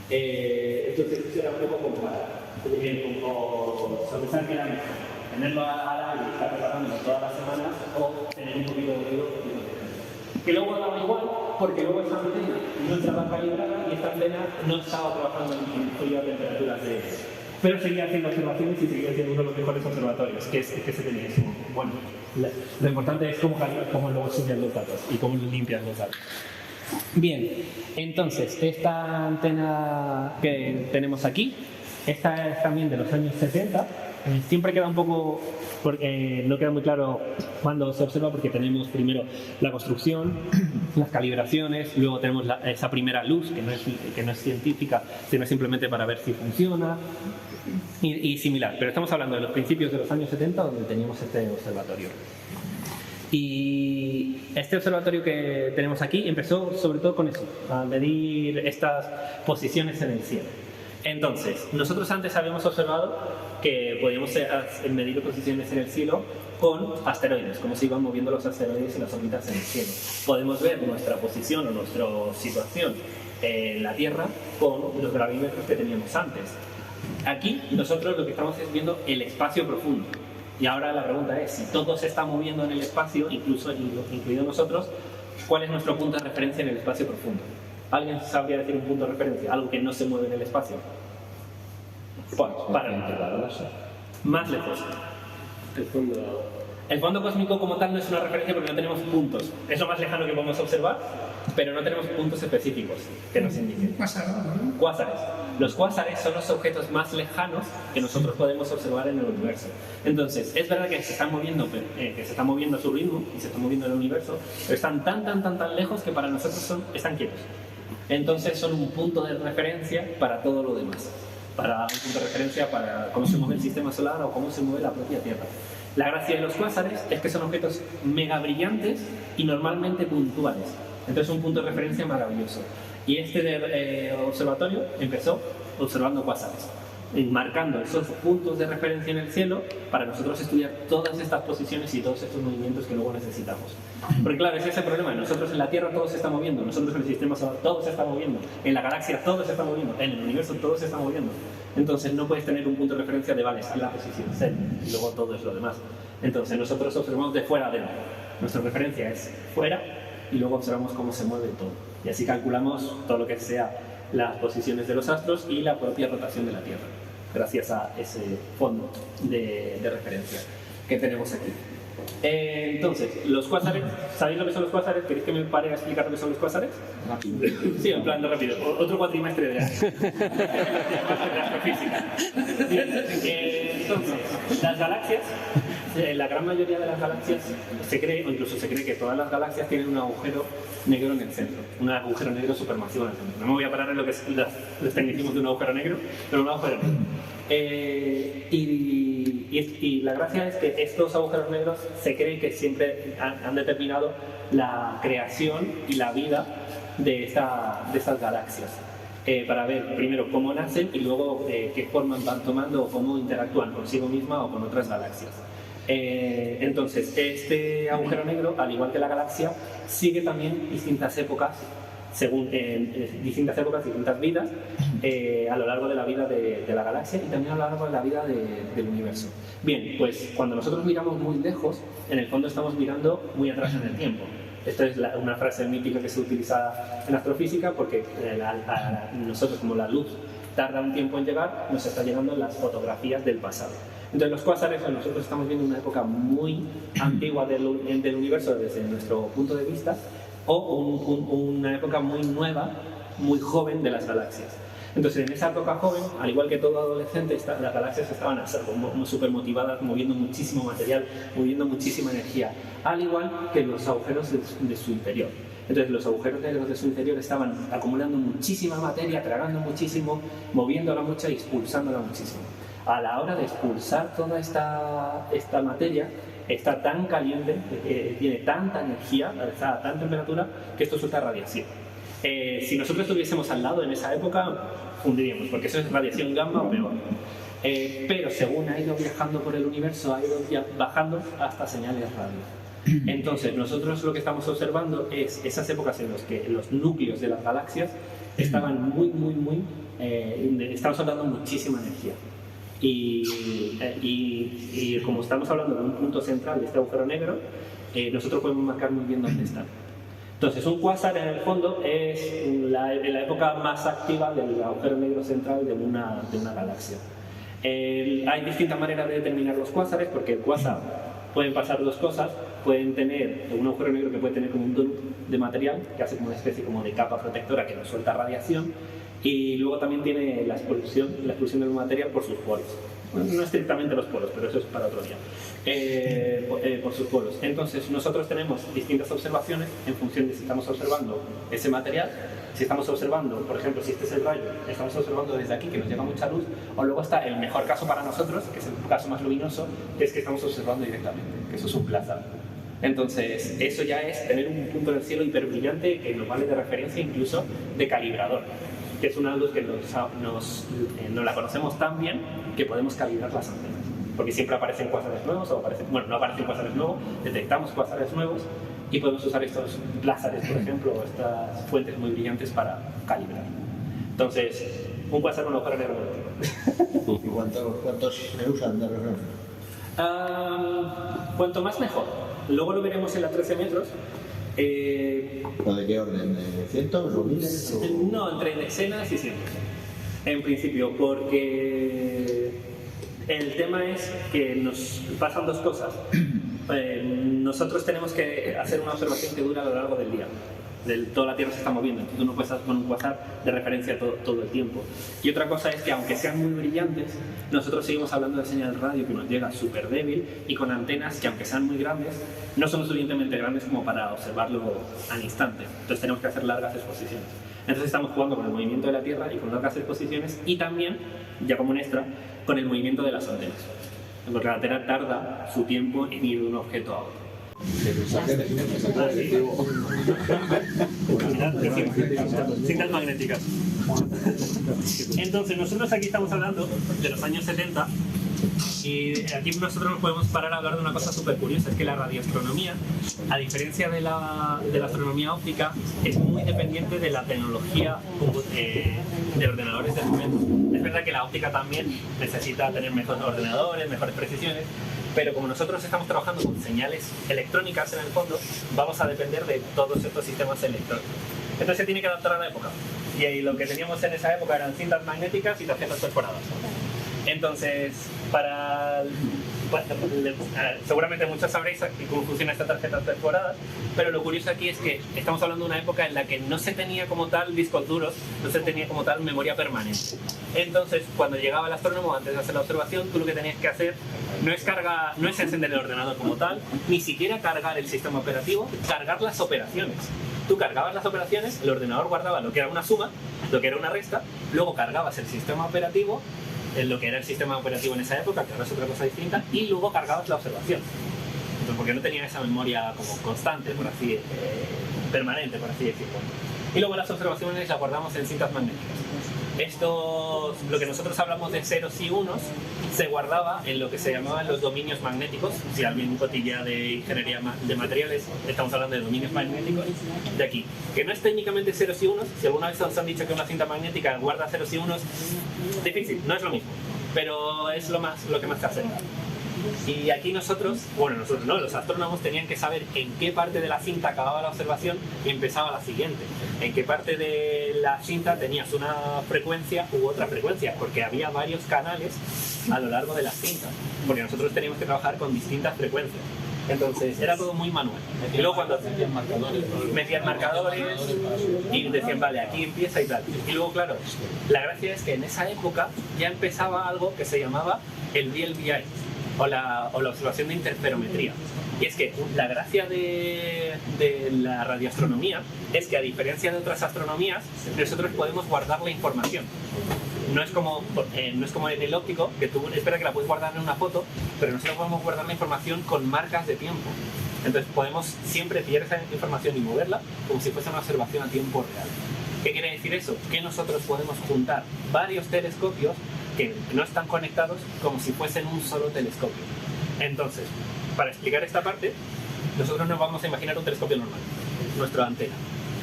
B: Entonces eso era un poco como pensar que era tenerlo al aire y estar preparándolo todas las semanas o tener un poquito de ruido. Que luego daba igual, porque luego esta antena no estaba calibrada y esta antena no estaba trabajando en frío a temperaturas de... Pero seguía haciendo observaciones y seguía siendo uno de los mejores observatorios que se tenía. Bueno, lo importante es cómo luego suben los datos y cómo limpian los datos. Bien, entonces, esta antena que tenemos aquí, esta es también de los años 70. Siempre queda un poco, porque no queda muy claro cuándo se observa, porque tenemos primero la construcción, las calibraciones, luego tenemos esa primera luz, que no es científica, sino simplemente para ver si funciona, y similar. Pero estamos hablando de los principios de los años 70, donde teníamos este observatorio. Y este observatorio que tenemos aquí empezó sobre todo con eso, a medir estas posiciones en el cielo. Entonces, nosotros antes habíamos observado que podíamos medir posiciones en el cielo con asteroides, cómo se iban moviendo los asteroides y las órbitas en el cielo. Podemos ver nuestra posición o nuestra situación en la Tierra con los gravímetros que teníamos antes. Aquí nosotros lo que estamos es viendo el espacio profundo. Y ahora la pregunta es, si todo se está moviendo en el espacio, incluido nosotros, ¿cuál es nuestro punto de referencia en el espacio profundo? ¿Alguien sabría decir un punto de referencia? Algo que no se mueve en el espacio. Más lejos. El fondo cósmico como tal no es una referencia porque no tenemos puntos. Es lo más lejano que podemos observar, pero no tenemos puntos específicos que nos indiquen. Cuásares. Los cuásares son los objetos más lejanos que nosotros podemos observar en el universo. Entonces, es verdad que se están moviendo a su ritmo y se están moviendo en el universo, pero están tan lejos que para nosotros están quietos. Entonces son un punto de referencia para todo lo demás. Para un punto de referencia para cómo se mueve el sistema solar o cómo se mueve la propia Tierra. La gracia de los cuásares es que son objetos mega brillantes y normalmente puntuales. Entonces un punto de referencia maravilloso. Y este observatorio empezó observando cuásares, marcando esos puntos de referencia en el cielo para nosotros estudiar todas estas posiciones y todos estos movimientos que luego necesitamos. Porque claro, ese es el problema. Nosotros en la Tierra todo se está moviendo, nosotros en el sistema solar todo se está moviendo, en la galaxia todo se está moviendo, en el universo todo se está moviendo. Entonces no puedes tener un punto de referencia de vale, está en la posición C y luego todo es lo demás. Entonces nosotros observamos de fuera adentro. Nuestra referencia es fuera y luego observamos cómo se mueve todo. Y así calculamos todo lo que sea las posiciones de los astros y la propia rotación de la Tierra, gracias a ese fondo de referencia que tenemos aquí. Entonces, los cuásares, ¿sabéis lo que son los cuásares? ¿Queréis que me pare a explicar lo que son los cuásares? Sí, en plan de rápido. Otro cuatrimestre de astrofísica. Entonces, las galaxias, la gran mayoría de las galaxias se cree, o incluso se cree que todas las galaxias tienen un agujero negro en el centro, un agujero negro supermasivo en el centro. No me voy a parar en lo que es los tecnicismos de un agujero negro, pero un agujero negro. Y la gracia es que estos agujeros negros se cree que siempre han determinado la creación y la vida de estas galaxias. Para ver primero cómo nacen y luego qué forma van tomando o cómo interactúan consigo misma o con otras galaxias. Entonces, este agujero negro, al igual que la galaxia, sigue también distintas épocas, distintas vidas a lo largo de la vida de la galaxia y también a lo largo de la vida del universo. Bien, pues cuando nosotros miramos muy lejos, en el fondo estamos mirando muy atrás en el tiempo. Esta es una frase mítica que se utiliza en astrofísica porque nosotros, como la luz tarda un tiempo en llegar, nos está llegando las fotografías del pasado. Entonces los cuásares, nosotros estamos viendo una época muy antigua del universo desde nuestro punto de vista, o una época muy nueva, muy joven de las galaxias. Entonces en esa época joven, al igual que todo adolescente, las galaxias estaban súper motivadas, moviendo muchísimo material, moviendo muchísima energía, al igual que los agujeros de su interior. Entonces los agujeros negros de su interior estaban acumulando muchísima materia, tragando muchísimo, moviéndola mucho y expulsándola muchísimo. A la hora de expulsar toda esta materia, está tan caliente, tiene tanta energía, está a tanta temperatura, que esto suelta radiación. Si nosotros estuviésemos al lado en esa época, fundiríamos, porque eso es radiación gamma o peor. Pero según ha ido viajando por el universo, ha ido bajando hasta señales radio. Entonces, nosotros lo que estamos observando es esas épocas en las que los núcleos de las galaxias estaban estaban soltando muchísima energía. Y como estamos hablando de un punto central de este agujero negro, nosotros podemos marcar muy bien dónde están. Entonces, un cuásar en el fondo es la época más activa del agujero negro central de una galaxia. Hay distintas maneras de determinar los cuásares, porque el cuásar pueden pasar dos cosas. Pueden tener un agujero negro que puede tener como un domo de material que hace como una especie como de capa protectora que nos suelta radiación, y luego también tiene la expulsión del material por sus poros. No estrictamente los poros, pero eso es para otro día. Por sus poros. Entonces nosotros tenemos distintas observaciones en función de si estamos observando ese material, si estamos observando, por ejemplo, si este es el rayo, estamos observando desde aquí que nos llega mucha luz, o luego está el mejor caso para nosotros, que es el caso más luminoso, que es que estamos observando directamente, que eso es un plasma. Entonces eso ya es tener un punto en el cielo hiperbrillante que nos vale de referencia, incluso de calibrador, que es una luz que no la conocemos tan bien que podemos calibrar las antenas. Porque siempre aparecen cuásares nuevos, no aparecen cuásares nuevos, detectamos cuásares nuevos y podemos usar estos plásares, por ejemplo, o estas fuentes muy brillantes para calibrar. Entonces, un cuásar con un agujero negro negativo.
F: ¿Y cuántos se usan de referencia?
B: Cuanto más mejor. Luego lo veremos en la 13 metros.
F: ¿De qué orden? ¿De cientos o miles?
B: No, entre decenas y cientos. En principio, porque el tema es que nos pasan dos cosas. Nosotros tenemos que hacer una observación que dura a lo largo del día. Toda la Tierra se está moviendo, entonces tú no puedes estar con un cuásar de referencia todo el tiempo. Y otra cosa es que aunque sean muy brillantes, nosotros seguimos hablando de señal radio que nos llega súper débil y con antenas que aunque sean muy grandes, no son lo suficientemente grandes como para observarlo al instante. Entonces tenemos que hacer largas exposiciones. Entonces estamos jugando con el movimiento de la Tierra y con largas exposiciones, y también, ya como un extra, con el movimiento de las antenas. Porque la antena tarda su tiempo en ir de un objeto a otro. Cintas magnéticas. Entonces nosotros aquí estamos hablando de los años 70, y aquí nosotros nos podemos parar a hablar de una cosa súper curiosa. Es que la radioastronomía, a diferencia de la astronomía óptica, es muy dependiente de la tecnología de ordenadores de momento. Es verdad que la óptica también necesita tener mejores ordenadores, mejores precisiones, pero como nosotros estamos trabajando con señales electrónicas en el fondo, vamos a depender de todos estos sistemas electrónicos. Entonces se tiene que adaptar a la época. Y ahí lo que teníamos en esa época eran cintas magnéticas y tarjetas perforadas. Entonces, seguramente muchos sabréis cómo funciona esta tarjeta perforada, pero lo curioso aquí es que estamos hablando de una época en la que no se tenía como tal discos duros, no se tenía como tal memoria permanente. Entonces, cuando llegaba el astrónomo, antes de hacer la observación, tú lo que tenías que hacer no es encender el ordenador como tal, ni siquiera cargar el sistema operativo, cargar las operaciones. Tú cargabas las operaciones, el ordenador guardaba lo que era una suma, lo que era una resta, luego cargabas el sistema operativo, lo que era el sistema operativo en esa época, que ahora es otra cosa distinta, y luego cargabas la observación. Entonces, porque no tenía esa memoria como constante, por así, permanente, por así decirlo. Y luego las observaciones las guardamos en cintas magnéticas. Esto, lo que nosotros hablamos de ceros y unos, se guardaba en lo que se llamaban los dominios magnéticos. Si alguien cotilla de ingeniería de materiales, estamos hablando de dominios magnéticos de aquí. Que no es técnicamente ceros y unos. Si alguna vez os han dicho que una cinta magnética guarda ceros y unos, difícil, no es lo mismo, pero es lo que más se acerca. Y aquí nosotros no, los astrónomos tenían que saber en qué parte de la cinta acababa la observación y empezaba la siguiente. En qué parte de la cinta tenías una frecuencia u otra frecuencia, porque había varios canales a lo largo de la cinta, porque nosotros teníamos que trabajar con distintas frecuencias. Entonces era todo muy manual. Y luego cuando metían marcadores y decían, vale, aquí empieza y tal. Y luego, claro, la gracia es que en esa época ya empezaba algo que se llamaba el VLBI, o la observación de interferometría. Y es que la gracia de la radioastronomía es que, a diferencia de otras astronomías, nosotros podemos guardar la información. No es como en el óptico, que tú esperas que la puedes guardar en una foto, pero nosotros podemos guardar la información con marcas de tiempo. Entonces podemos siempre pillar esa información y moverla como si fuese una observación a tiempo real. ¿Qué quiere decir eso? Que nosotros podemos juntar varios telescopios que no están conectados como si fuesen un solo telescopio. Entonces, para explicar esta parte, nosotros nos vamos a imaginar un telescopio normal, nuestra antena.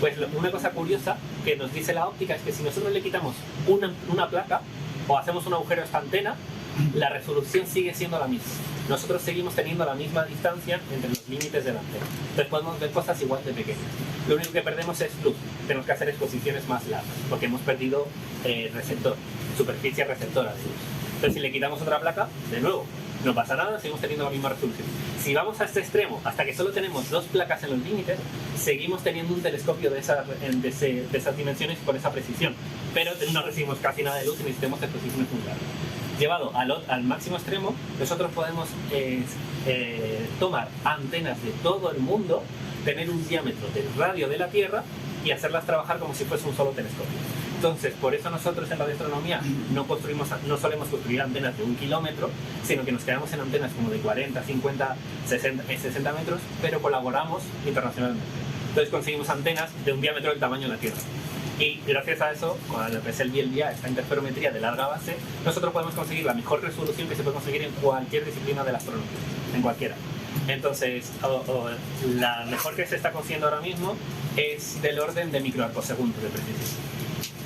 B: Pues una cosa curiosa que nos dice la óptica es que si nosotros le quitamos una placa o hacemos un agujero a esta antena, la resolución sigue siendo la misma. Nosotros seguimos teniendo la misma distancia entre los límites de la antena. Entonces podemos ver cosas igual de pequeñas. Lo único que perdemos es luz. Tenemos que hacer exposiciones más largas porque hemos perdido superficie receptora de luz. Entonces si le quitamos otra placa, de nuevo, no pasa nada, seguimos teniendo la misma resolución. Si vamos a este extremo, hasta que solo tenemos 2 placas en los límites, seguimos teniendo un telescopio de esas dimensiones con esa precisión, pero no recibimos casi nada de luz y necesitamos exposiciones muy largas. Llevado al máximo extremo, nosotros podemos tomar antenas de todo el mundo, tener un diámetro del radio de la Tierra y hacerlas trabajar como si fuese un solo telescopio. Entonces, por eso nosotros en radioastronomía no solemos construir antenas de 1 kilómetro, sino que nos quedamos en antenas como de 40, 50, 60 metros, pero colaboramos internacionalmente. Entonces conseguimos antenas de un diámetro del tamaño de la Tierra. Y gracias a eso, con lo que es el VLBA, esta interferometría de larga base, nosotros podemos conseguir la mejor resolución que se puede conseguir en cualquier disciplina de la astronomía, en cualquiera. Entonces, la mejor que se está consiguiendo ahora mismo es del orden de microarcosegundos de precisión.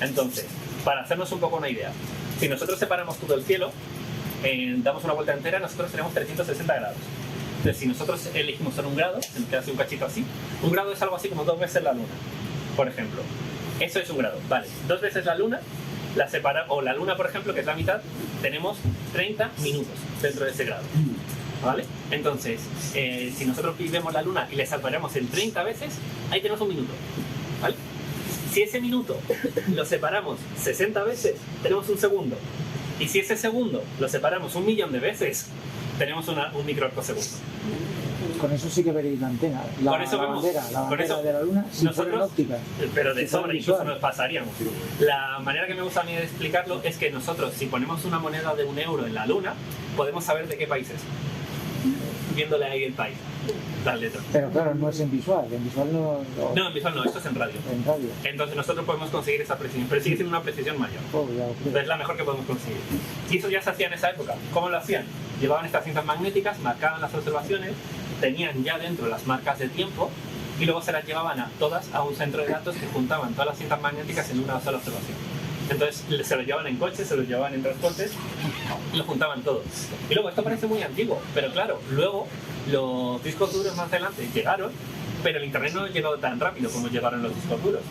B: Entonces, para hacernos un poco una idea, si nosotros separamos todo el cielo, damos una vuelta entera, nosotros tenemos 360 grados. Entonces, si nosotros elegimos solo un grado, se nos queda así un cachito así. Un grado es algo así como 2 veces la luna, por ejemplo. Eso es un grado, vale. 2 veces la luna, o la luna, por ejemplo, que es la mitad, tenemos 30 minutos dentro de ese grado. ¿Vale? Entonces, si nosotros vemos la luna y le separamos en 30 veces, ahí tenemos un minuto. ¿Vale? Si ese minuto lo separamos 60 veces, tenemos un segundo. Y si ese segundo lo separamos 1.000.000 de veces, tenemos un microarcosegundo.
C: Con eso sí que veréis la antena, la bandera de la luna, si fuera óptica.
B: Pero de sobra incluso nos pasaríamos. La manera que me gusta a mí de explicarlo es que nosotros, si ponemos una moneda de 1 euro en la luna, podemos saber de qué país es, viéndole ahí el país, las letras.
C: Pero claro, no es en visual no...
B: No, en visual no, esto es en radio.
C: En radio.
B: Entonces nosotros podemos conseguir esa precisión, pero sigue siendo una precisión mayor. Entonces es la mejor que podemos conseguir. Y eso ya se hacía en esa época. ¿Cómo lo hacían? Llevaban estas cintas magnéticas, marcaban las observaciones, tenían ya dentro las marcas de tiempo y luego se las llevaban todas a un centro de datos que juntaban todas las cintas magnéticas en una sola observación. Entonces se los llevaban en coches, se los llevaban en transportes y lo juntaban todo. Y luego esto parece muy antiguo, pero claro, luego los discos duros más adelante llegaron, pero el internet no llegó tan rápido como llegaron los discos duros.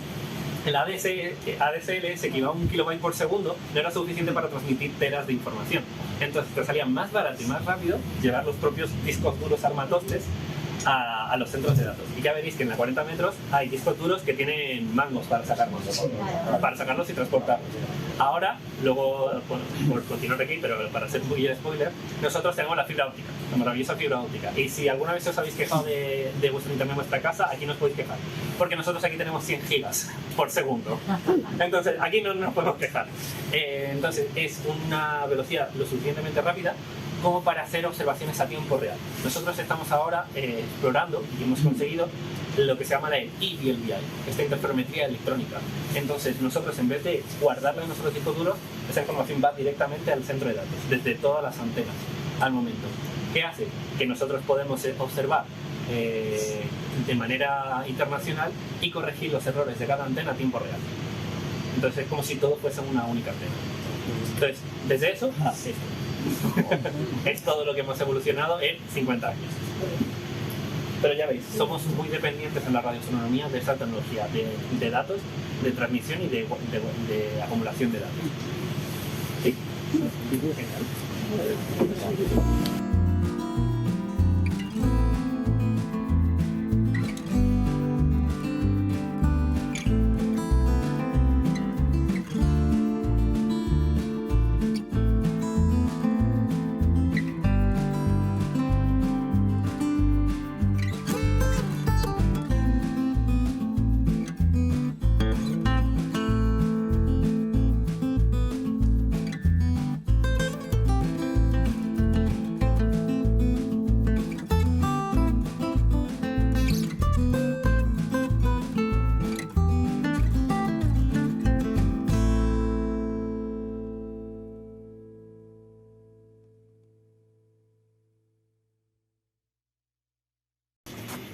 B: El ADSL, que iba a 1 kilobyte por segundo, no era suficiente para transmitir teras de información. Entonces te salía más barato y más rápido llevar los propios discos duros armatostes a los centros de datos. Y ya veréis que en la 40 metros hay discos duros que tienen mangos para sacarlos y transportarlos. Ahora, luego, por continuar aquí, pero para ser muy spoiler, nosotros tenemos la fibra óptica, la maravillosa fibra óptica. Y si alguna vez os habéis quejado de vuestro internet en vuestra casa, aquí no os podéis quejar. Porque nosotros aquí tenemos 100 gigas por segundo. Entonces, aquí no nos podemos quejar. Entonces, es una velocidad lo suficientemente rápida como para hacer observaciones a tiempo real. Nosotros estamos ahora explorando y hemos conseguido lo que se llama la eVLBI, esta interferometría electrónica. Entonces nosotros, en vez de guardarla en nuestros discos duros, esa información va directamente al centro de datos, desde todas las antenas, al momento. ¿Qué hace? Que nosotros podemos observar de manera internacional y corregir los errores de cada antena a tiempo real. Entonces es como si todo fuese una única antena. Entonces, desde eso a esto. Es todo lo que hemos evolucionado en 50 años. Pero ya veis, somos muy dependientes en la radioastronomía de esa tecnología de datos, de transmisión y de acumulación de datos. Sí. Genial.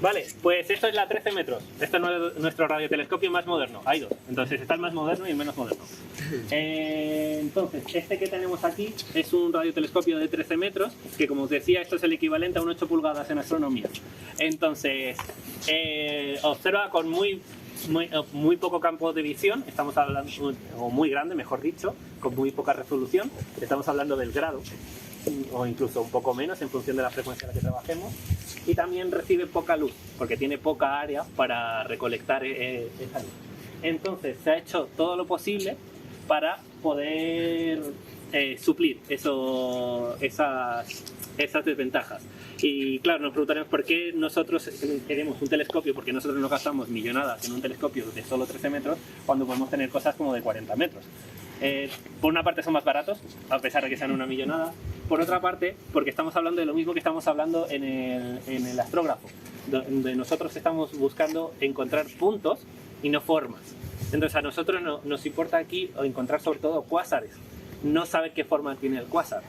B: Vale, pues esto es la 13 metros. Esto es nuestro radiotelescopio más moderno. Hay dos. Entonces está el más moderno y el menos moderno. Entonces, este que tenemos aquí es un radiotelescopio de 13 metros, que como os decía, esto es el equivalente a un 8 pulgadas en astronomía. Entonces, observa con muy poco campo de visión, estamos hablando, o muy grande, mejor dicho, con muy poca resolución. Estamos hablando del grado, o incluso un poco menos en función de la frecuencia a la que trabajemos. Y también recibe poca luz, porque tiene poca área para recolectar esa luz. Entonces se ha hecho todo lo posible para poder suplir esas desventajas. Y claro, nos preguntaremos por qué nosotros queremos un telescopio, porque nosotros no gastamos millonadas en un telescopio de solo 13 metros cuando podemos tener cosas como de 40 metros. Por una parte son más baratos, a pesar de que sean una millonada. Por otra parte, porque estamos hablando de lo mismo que estamos hablando en el astrógrafo, donde nosotros estamos buscando encontrar puntos y no formas. Entonces a nosotros nos importa aquí encontrar sobre todo cuásares, no saber qué forma tiene el cuásar.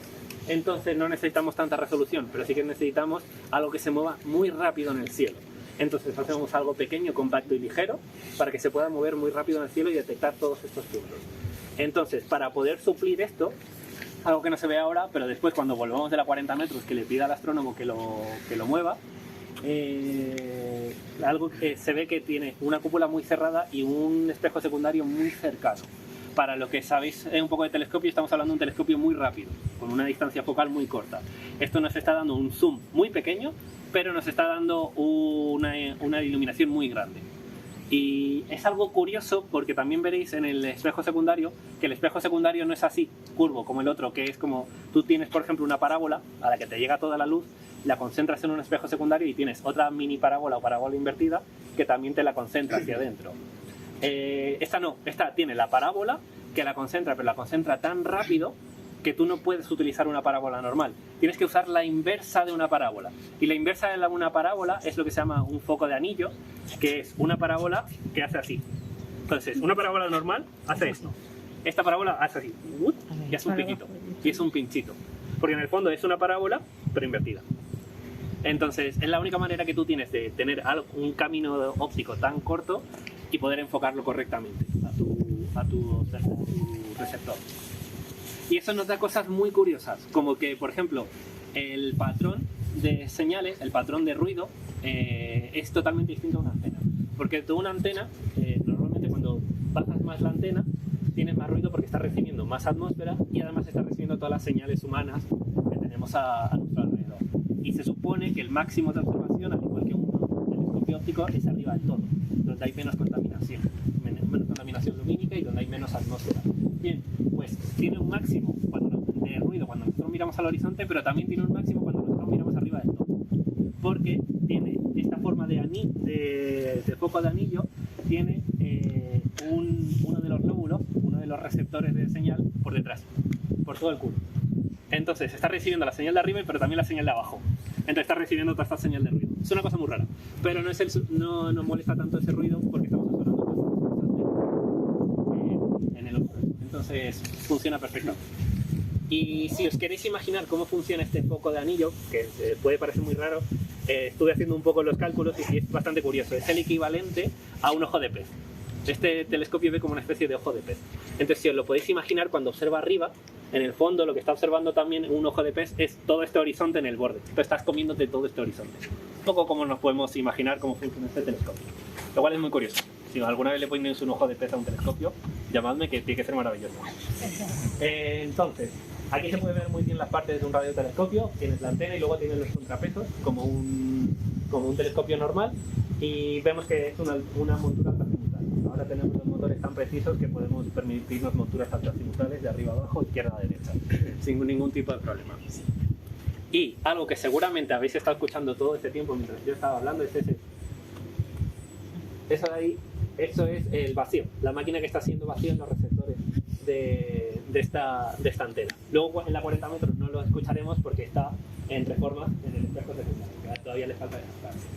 B: Entonces no necesitamos tanta resolución, pero sí que necesitamos algo que se mueva muy rápido en el cielo. Entonces hacemos algo pequeño, compacto y ligero para que se pueda mover muy rápido en el cielo y detectar todos estos puntos. Entonces, para poder suplir esto, algo que no se ve ahora, pero después cuando volvamos de la 40 metros que le pida al astrónomo que lo mueva, algo que se ve que tiene una cúpula muy cerrada y un espejo secundario muy cercano. Para lo que sabéis un poco de telescopio, estamos hablando de un telescopio muy rápido, con una distancia focal muy corta. Esto nos está dando un zoom muy pequeño, pero nos está dando una iluminación muy grande. Y es algo curioso porque también veréis en el espejo secundario que el espejo secundario no es así, curvo, como el otro, que es como tú tienes, por ejemplo, una parábola a la que te llega toda la luz, la concentras en un espejo secundario y tienes otra mini parábola o parábola invertida que también te la concentra hacia adentro. Esta no, esta tiene la parábola que la concentra, pero la concentra tan rápido que tú no puedes utilizar una parábola normal. Tienes que usar la inversa de una parábola. Y la inversa de una parábola es lo que se llama un foco de anillo, que es una parábola que hace así. Entonces, una parábola normal hace esto. Esta parábola hace así. Y hace un piquito. Y es un pinchito. Porque en el fondo es una parábola, pero invertida. Entonces, es la única manera que tú tienes de tener un camino óptico tan corto y poder enfocarlo correctamente a tu receptor. Y eso nos da cosas muy curiosas, como que, por ejemplo, el patrón de señales, el patrón de ruido, es totalmente distinto a una antena. Porque tú una antena, normalmente cuando bajas más la antena, tienes más ruido porque está recibiendo más atmósfera y además está recibiendo todas las señales humanas que tenemos a nuestro alrededor. Y se supone que el máximo de observación, al igual que un telescopio óptico, es arriba del todo, donde hay menos contaminación lumínica y donde hay menos atmósfera. Bien, pues tiene un máximo de ruido cuando nosotros miramos al horizonte, pero también tiene un máximo cuando nosotros miramos arriba del todo. Porque tiene esta forma de foco de anillo, tiene uno de los lóbulos, uno de los receptores de señal por detrás, por todo el culo. Entonces está recibiendo la señal de arriba, pero también la señal de abajo. Entonces está recibiendo toda esta señal de ruido. Es una cosa muy rara, pero no nos molesta tanto ese ruido porque estamos sonando en el otro. Entonces funciona perfecto. Y si os queréis imaginar cómo funciona este foco de anillo, que puede parecer muy raro, estuve haciendo un poco los cálculos y es bastante curioso. Es el equivalente a un ojo de pez. Este telescopio ve como una especie de ojo de pez. Entonces, si os lo podéis imaginar, cuando observa arriba, en el fondo lo que está observando también un ojo de pez es todo este horizonte en el borde. Tú estás comiéndote todo este horizonte. Un poco como nos podemos imaginar cómo funciona este telescopio. Lo cual es muy curioso. Si alguna vez le ponéis un ojo de pez a un telescopio, llamadme, que tiene que ser maravilloso. Entonces, aquí se puede ver muy bien las partes de un radiotelescopio. Tienes la antena y luego tienes los contrapesos, como un telescopio normal. Y vemos que es una montura alta-azimutral. Ahora tenemos los motores tan precisos que podemos permitirnos monturas alta-azimutales de arriba a abajo, izquierda a derecha, sin ningún tipo de problema. Y algo que seguramente habéis estado escuchando todo este tiempo mientras yo estaba hablando es ese. Eso de ahí, eso es el vacío, la máquina que está haciendo vacío en los receptores de esta antena. Luego en la 40 metros no lo escucharemos porque está en reforma en el espejo secundario, que todavía le falta desgastarse.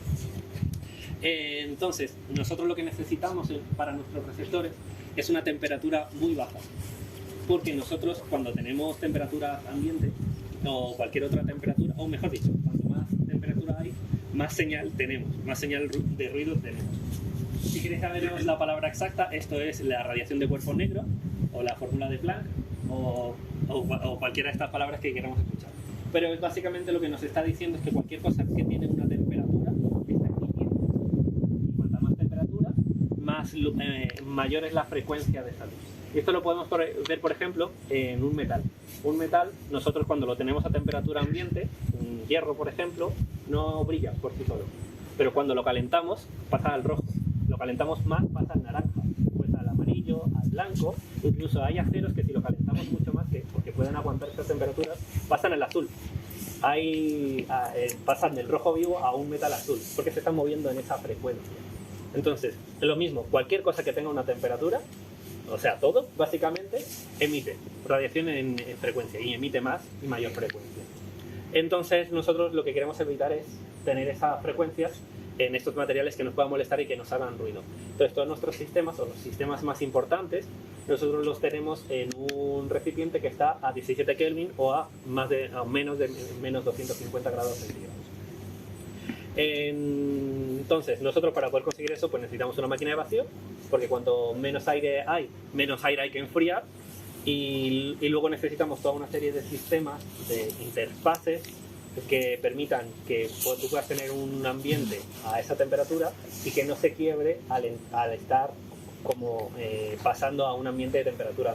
B: Entonces, nosotros lo que necesitamos para nuestros receptores es una temperatura muy baja, porque nosotros cuando tenemos temperatura ambiente o cualquier otra temperatura, o mejor dicho, cuanto más temperatura hay, más señal tenemos, más señal de ruido tenemos. Si queréis saber la palabra exacta, esto es la radiación de cuerpo negro, o la fórmula de Planck, o cualquiera de estas palabras que queramos escuchar. Pero básicamente lo que nos está diciendo es que cualquier cosa que tiene una temperatura está emitiendo. Y cuanta más temperatura, mayor es la frecuencia de esa luz. Y esto lo podemos ver, por ejemplo, en un metal. Un metal, nosotros cuando lo tenemos a temperatura ambiente, un hierro, por ejemplo, no brilla por sí solo. Pero cuando lo calentamos, pasa al rojo. Lo calentamos más, pasa al naranja. Pues al amarillo, al blanco. Incluso hay aceros que si lo calentamos mucho más, porque pueden aguantar esas temperaturas, pasan al azul. Pasan del rojo vivo a un metal azul, porque se están moviendo en esa frecuencia. Entonces, lo mismo, cualquier cosa que tenga una temperatura, o sea, todo, básicamente, emite radiación en frecuencia y emite más y mayor frecuencia. Entonces, nosotros lo que queremos evitar es tener esas frecuencias en estos materiales que nos puedan molestar y que nos hagan ruido. Entonces, todos nuestros sistemas, o los sistemas más importantes, nosotros los tenemos en un recipiente que está a 17 Kelvin o a menos 250 grados centígrados. Entonces, nosotros para poder conseguir eso, pues necesitamos una máquina de vacío, porque cuanto menos aire hay que enfriar, y luego necesitamos toda una serie de sistemas, de interfaces, que permitan que tú puedas tener un ambiente a esa temperatura y que no se quiebre al estar como pasando a un ambiente de temperatura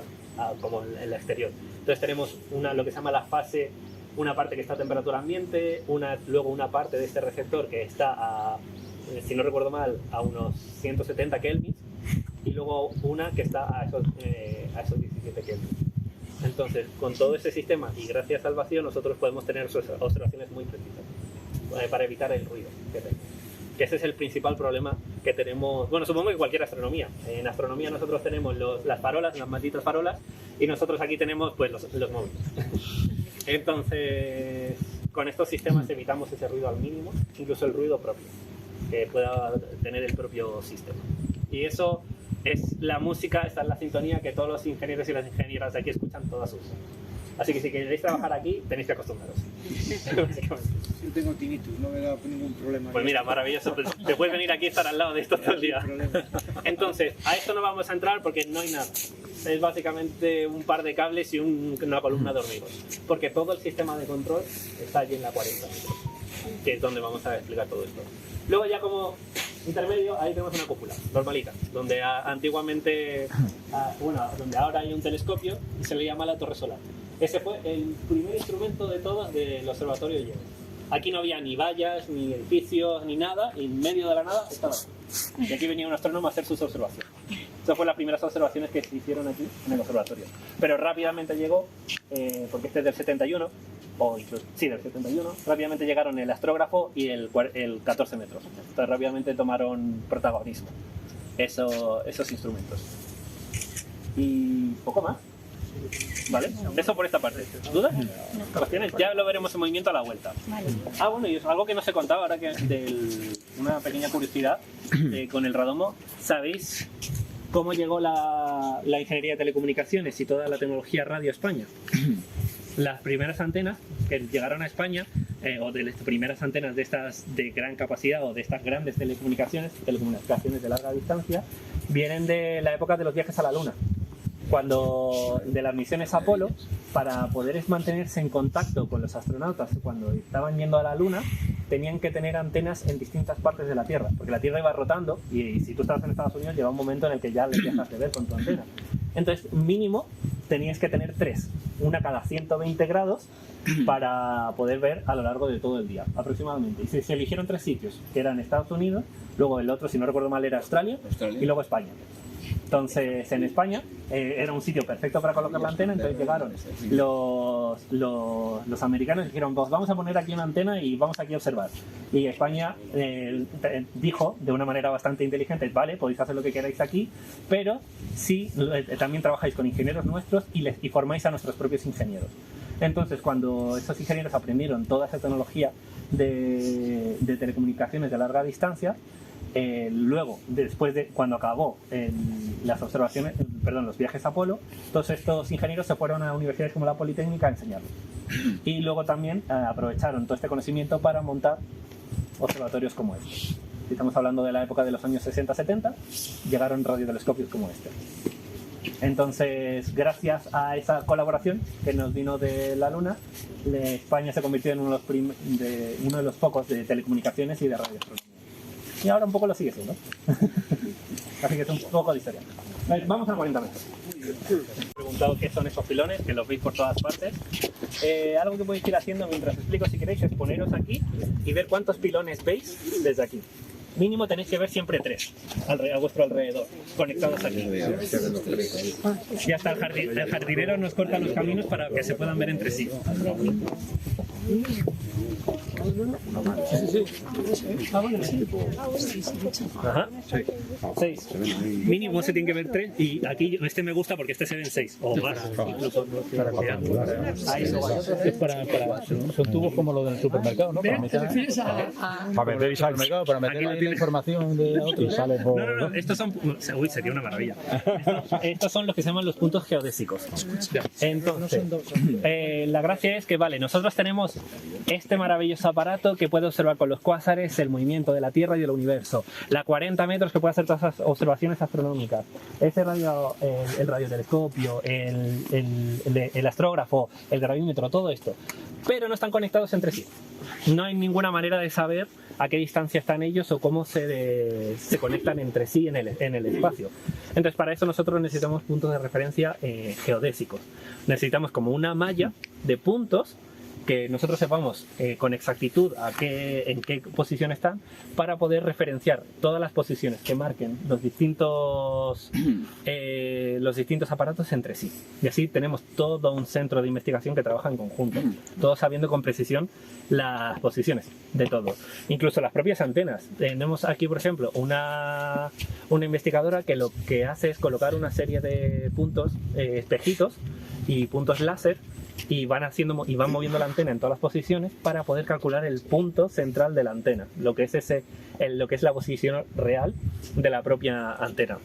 B: como el exterior. Entonces tenemos lo que se llama la fase, una parte que está a temperatura ambiente, luego una parte de este receptor que está si no recuerdo mal, a unos 170 Kelvin, y luego una que está a esos 17 Kelvin. Entonces, con todo ese sistema y gracias al vacío, nosotros podemos tener observaciones muy precisas para evitar el ruido que tenemos. Que ese es el principal problema que tenemos. Bueno, supongo que cualquier astronomía. En astronomía nosotros tenemos las farolas, las malditas farolas, y nosotros aquí tenemos pues los móviles. Entonces, con estos sistemas evitamos ese ruido al mínimo, incluso el ruido propio que pueda tener el propio sistema. Y eso es la música, esta es la sintonía que todos los ingenieros y las ingenieras de aquí escuchan todas sus. Así que si queréis trabajar aquí, tenéis que acostumbraros.
C: Yo tengo tinnitus, no me da ningún problema.
B: Pues mira, maravilloso. Te puedes venir aquí y estar al lado de esto todo el día. Entonces, a esto no vamos a entrar porque no hay nada. Es básicamente un par de cables y una columna de hormigos. Porque todo el sistema de control está allí en la 40, que es donde vamos a explicar todo esto. Luego ya como intermedio, ahí tenemos una cúpula, normalita, donde antiguamente, donde ahora hay un telescopio y se le llama la torre solar. Ese fue el primer instrumento de todos del observatorio de Lleves. Aquí no había ni vallas, ni edificios, ni nada, y en medio de la nada estaba aquí. Y aquí venía un astrónomo a hacer sus observaciones. Esas fueron las primeras observaciones que se hicieron aquí en el observatorio. Pero rápidamente llegó, porque este es del 71, o incluso, sí, del 71, rápidamente llegaron el astrógrafo y el 14 metros. Entonces rápidamente tomaron protagonismo esos instrumentos. Y poco más. ¿Vale? Eso por esta parte. ¿Dudas? ¿Cuestiones? Ya lo veremos en movimiento a la vuelta. Bueno, y es algo que no se contaba ahora, que una pequeña curiosidad con el radomo. ¿Sabéis cómo llegó la ingeniería de telecomunicaciones y toda la tecnología radio a España? Las primeras antenas que llegaron a España, o de las primeras antenas de estas de gran capacidad o de estas grandes telecomunicaciones de larga distancia, vienen de la época de los viajes a la Luna. De las misiones Apolo, para poder mantenerse en contacto con los astronautas cuando estaban yendo a la Luna, tenían que tener antenas en distintas partes de la Tierra, porque la Tierra iba rotando y si tú estabas en Estados Unidos llegaba un momento en el que ya le dejas de ver con tu antena. Entonces, mínimo, tenías que tener 3, una cada 120 grados, para poder ver a lo largo de todo el día, aproximadamente. Y se eligieron 3 sitios, que eran Estados Unidos, luego el otro, si no recuerdo mal, era Australia. Y luego España. Entonces, en España era un sitio perfecto para colocar la antena, entonces llegaron los americanos y dijeron, pues vamos a poner aquí una antena y vamos aquí a observar. Y España dijo de una manera bastante inteligente, vale, podéis hacer lo que queráis aquí, pero sí, también trabajáis con ingenieros nuestros y formáis a nuestros propios ingenieros. Entonces, cuando esos ingenieros aprendieron toda esa tecnología de telecomunicaciones de larga distancia, luego, después de cuando acabó los viajes a Apolo, todos estos ingenieros se fueron a universidades como la Politécnica a enseñarlo. Y luego también aprovecharon todo este conocimiento para montar observatorios como este. Si estamos hablando de la época de los años 60-70, llegaron radiotelescopios como este. Entonces, gracias a esa colaboración que nos vino de la Luna, España se convirtió en uno de los focos de telecomunicaciones y de radioastronomía. Y ahora un poco lo sigue siendo. Así que es un poco de historia. A ver, vamos a 40 metros. Me he preguntado qué son esos pilones, que los veis por todas partes. Algo que podéis ir haciendo mientras explico, si queréis, es poneros aquí y ver cuántos pilones veis desde aquí. Mínimo tenéis que ver siempre 3 a vuestro alrededor, conectados aquí. Y hasta el jardinero nos corta los caminos para que se puedan ver entre sí. Ajá. 6. Mínimo se tiene que ver 3 y aquí este me gusta porque este se ven 6 o más. Incluso.
G: Es para son tubos como los del supermercado, ¿no? Para meter para meter ahí la información de otros.
B: No, estos son... Uy, sería una maravilla. Estos son los que se llaman los puntos geodésicos. Entonces, la gracia es que, vale, nosotros tenemos este maravilloso aparato que puede observar con los cuásares el movimiento de la Tierra y del universo. La 40 metros que puede hacer todas esas observaciones astronómicas. Ese el radiotelescopio, el astrógrafo, el gravímetro, todo esto. Pero no están conectados entre sí. No hay ninguna manera de saber a qué distancia están ellos o cómo se conectan entre sí en el espacio. Entonces, para eso nosotros necesitamos puntos de referencia geodésicos. Necesitamos como una malla de puntos que nosotros sepamos con exactitud en qué posición están, para poder referenciar todas las posiciones que marquen los distintos aparatos entre sí. Y así tenemos todo un centro de investigación que trabaja en conjunto, todos sabiendo con precisión las posiciones de todo. Incluso las propias antenas. Tenemos aquí, por ejemplo, una investigadora que lo que hace es colocar una serie de puntos, espejitos y puntos láser, y van moviendo la antena en todas las posiciones para poder calcular el punto central de la antena, lo que es la posición real de la propia antena.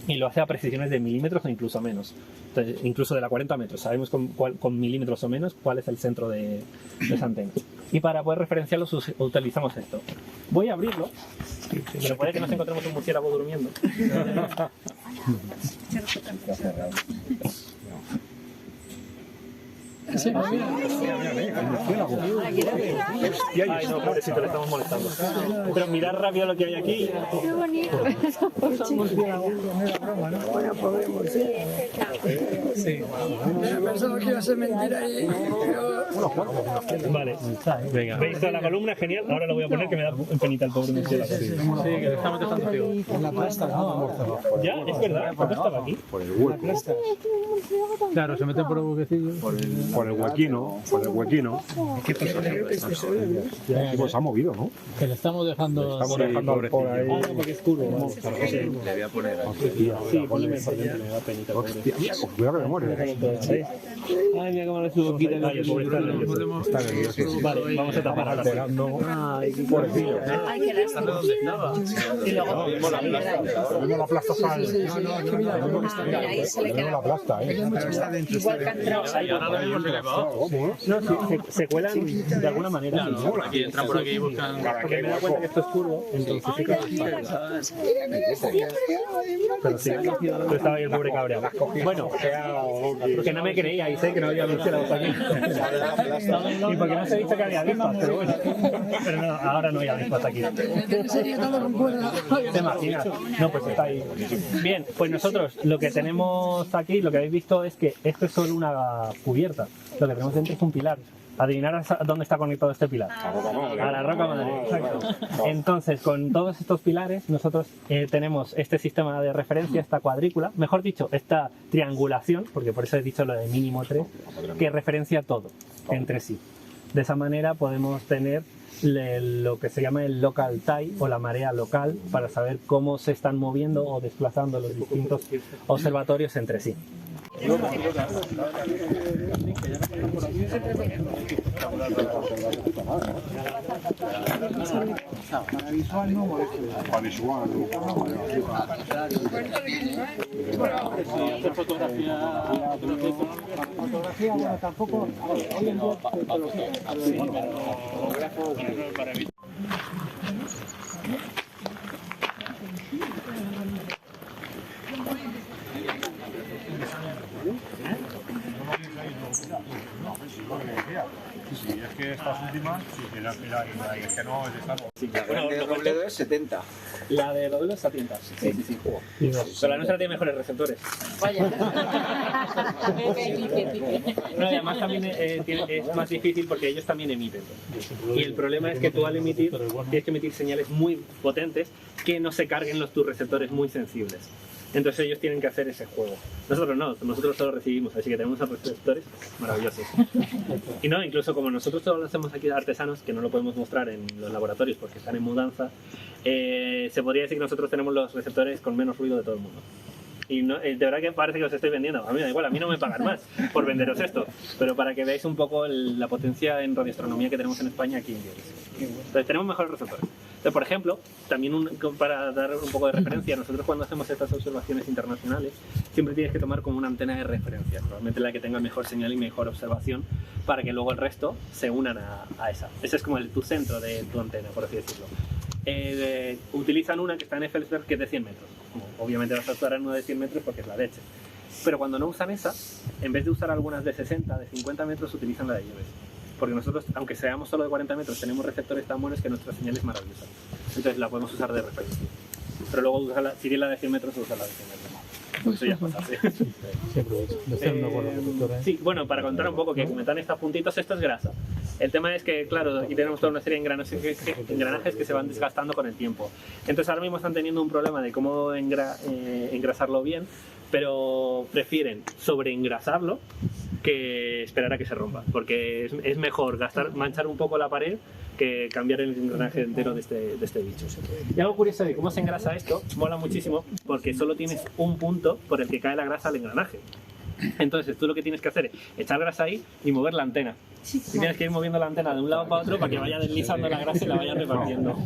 B: Y lo hace a precisiones de milímetros o incluso menos. Entonces, incluso de la 40 metros. Sabemos con milímetros o menos cuál es el centro de esa antena. Y para poder referenciarlo utilizamos esto. Voy a abrirlo, pero puede que nos encontremos un murciélago durmiendo. Ay, no, pobrecito, le estamos molestando. Pero mirad rápido lo que hay aquí.
H: Qué bonito.
I: Sí. Pensaba que iba a ser mentira y...
B: Vale, venga. ¿Veis toda la columna? Genial. Ahora lo voy a poner, que me da penita el pobre murciélago. Sí, que le estamos dejando frío.
C: En la plasta,
B: Ya, es verdad. ¿Por qué estaba aquí?
F: Por el hueco.
G: Claro, se mete por el huequecillo.
J: Por el huequino,
B: ¿Qué pasó?
J: Pues se ha movido, ¿no?
G: Que le estamos dejando...
J: por ahí.
B: Ah, no, porque es curvo.
F: Le voy a poner aquí.
B: Sí, ponle porque me da penita.
J: Cuidado que me muere.
B: Ay, mira cómo le subo quita el pobre está nervioso. Vale, vamos a tapar ahora. Ay, qué pobrecillo.
H: Ay, que está donde estaba. Y luego
J: No la plasta sale.
H: ahí se le queda.
J: La plasta,
H: Igual que ha entrado ahí.
B: No, se cuelan de alguna manera.
E: Aquí entran por aquí y buscan.
B: Porque me da cuenta que esto es curvo, entonces sí que... Pero sí, pero estaba ahí el pobre cabreado. Bueno, porque no me creíais, que no había murciélagos aquí. Y porque no se ha visto que había avispas, pero bueno. Pero no, ahora no hay avispas aquí. ¿Te imaginas? No, pues está ahí. Bien, pues nosotros lo que tenemos aquí, lo que habéis visto es que esto es solo una cubierta. Lo que tenemos dentro es un pilar. Adivinar a dónde está conectado este pilar. A la roca madre. Exacto. Entonces, con todos estos pilares, nosotros tenemos este sistema de referencia, esta cuadrícula, mejor dicho, esta triangulación, porque por eso he dicho lo de mínimo 3, que referencia todo entre sí. De esa manera podemos tener lo que se llama el local tide o la marea local para saber cómo se están moviendo o desplazando los distintos observatorios entre sí.
C: Para visual no molesta.
J: Para visual,
C: Fotografía, bueno, tampoco. Hoy en día,
J: estas últimas, sí, que que no es esta.
B: Sí,
K: La grande de Robledo es 70.
B: La de Robledo es 70. Sí, sí, sí. Pero la nuestra tiene mejores receptores.
H: Vaya.
B: No, y además también es más difícil porque ellos también emiten. Y el problema es que tú al emitir tienes que emitir señales muy potentes que no se carguen tus receptores muy sensibles. Entonces ellos tienen que hacer ese juego. Nosotros no, nosotros solo recibimos, así que tenemos receptores maravillosos. Y no, incluso como nosotros solo lo hacemos aquí artesanos, que no lo podemos mostrar en los laboratorios porque están en mudanza, se podría decir que nosotros tenemos los receptores con menos ruido de todo el mundo. Y no, de verdad que parece que os estoy vendiendo. A mí da igual, a mí no me pagan más por venderos esto. Pero para que veáis un poco la potencia en radioastronomía que tenemos en España aquí en Lleves. Entonces tenemos mejores receptores. Entonces, por ejemplo, también para dar un poco de referencia, nosotros cuando hacemos estas observaciones internacionales siempre tienes que tomar como una antena de referencia, probablemente la que tenga mejor señal y mejor observación, para que luego el resto se unan a esa. Ese es como tu centro de tu antena, por así decirlo. Utilizan una que está en Effelsberg que es de 100 metros. Obviamente vas a usar una de 100 metros porque es la leche. Pero cuando no usan esa, en vez de usar algunas de 60, de 50 metros, utilizan la de Lleves. Porque nosotros, aunque seamos solo de 40 metros, tenemos receptores tan buenos que nuestra señal es maravillosa. Entonces la podemos usar de referencia. Pero luego, si quieres la de 100 metros, usa la de 100 metros. Eso ya es pasarse. Sí, bueno, para contar un poco que metan estos puntitos, esto es grasa. El tema es que, claro, aquí tenemos toda una serie de engranajes que se van desgastando con el tiempo. Entonces ahora mismo están teniendo un problema de cómo engrasarlo bien, pero prefieren sobreengrasarlo que esperar a que se rompa, porque es mejor manchar un poco la pared que cambiar el engranaje entero de este bicho. Y algo curioso de cómo se engrasa esto, mola muchísimo, porque solo tienes un punto por el que cae la grasa al engranaje. Entonces tú lo que tienes que hacer es echar grasa ahí y mover la antena. Y tienes que ir moviendo la antena de un lado para otro para que vaya deslizando la grasa y la vaya repartiendo.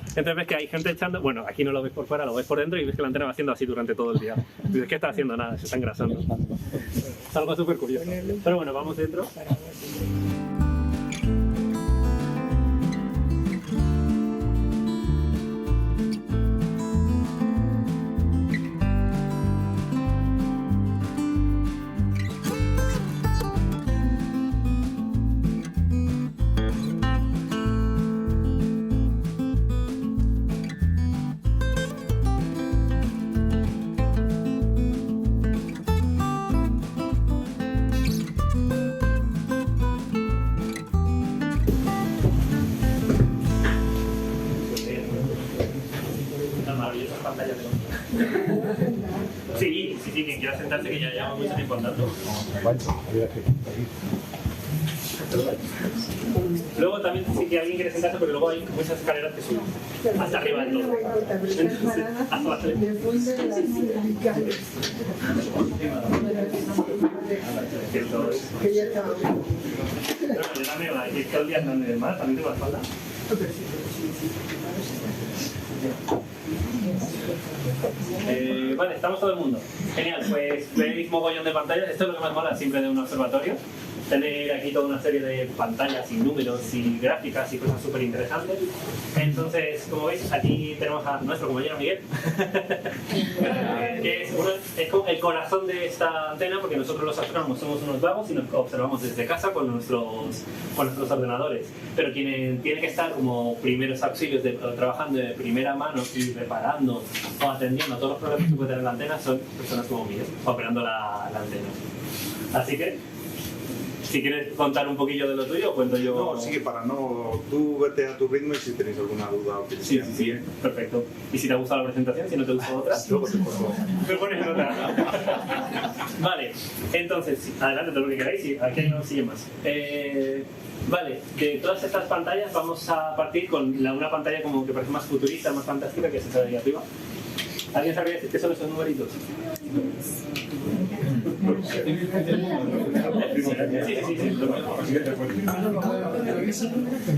B: Entonces ves que hay gente echando, bueno, aquí no lo ves por fuera, lo ves por dentro y ves que la antena va haciendo así durante todo el día. Y dices, ¿qué está haciendo? Nada, se está engrasando. Es algo súper curioso. Pero bueno, vamos dentro. Sí, quien quiera sentarse, que ya lleva mucho tiempo andando. Luego también, si alguien quiere sentarse, porque luego hay muchas escaleras que suben hasta arriba del todo. Entonces, todo el día andando y demás, también tengo la espalda. Vale, estamos todo el mundo. Genial, pues veis mogollón de pantallas. Esto es lo que más mola siempre de un observatorio. Tener aquí toda una serie de pantallas y números y gráficas y cosas súper interesantes. Entonces, como veis, aquí tenemos a nuestro compañero Miguel, que es como el corazón de esta antena, porque nosotros los astrónomos somos unos vagos y nos observamos desde casa con nuestros ordenadores. Pero quien tiene que estar como primeros auxilios trabajando de primera mano y reparando o atendiendo a todos los problemas que puede tener la antena son personas como Miguel, operando la antena. Así que, si quieres contar un poquillo de lo tuyo, cuento yo.
D: No, sí, para no. Tú vete a tu ritmo y si tenéis alguna duda o que
B: sí, perfecto. Y si te ha gustado la presentación, si no te gusta otra, luego te pones otra. Vale, entonces, adelante todo lo que queráis y aquí hay una silla más. Vale, de todas estas pantallas vamos a partir con una pantalla como que parece más futurista, más fantástica, que es esa de ahí arriba. ¿Alguien sabría decir qué son esos numeritos?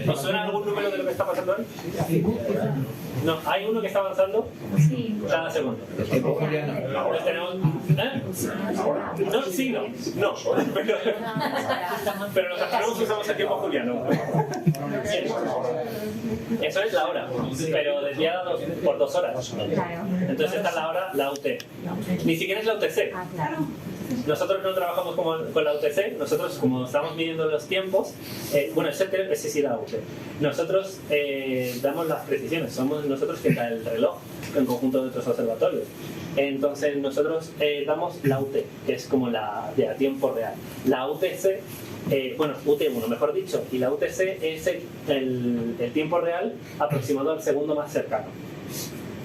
B: ¿Os suena algún número de lo que está pasando hoy? No, hay uno que está avanzando cada segundo. Pues tenemos, no, sí, no, pero los astrónomos usamos el tiempo juliano. Eso es la hora, pero desviada por 2 horas. Entonces esta es la hora, la UT. Ni siquiera es la UTC. Nosotros no trabajamos con la UTC, nosotros como estamos midiendo los tiempos, bueno, ese sí da UTC. Nosotros damos las precisiones, somos nosotros quien da el reloj en conjunto de otros observatorios. Entonces nosotros damos la UT, que es como la de a tiempo real. La UTC, bueno, UT1 mejor dicho, y la UTC es el tiempo real aproximado al segundo más cercano.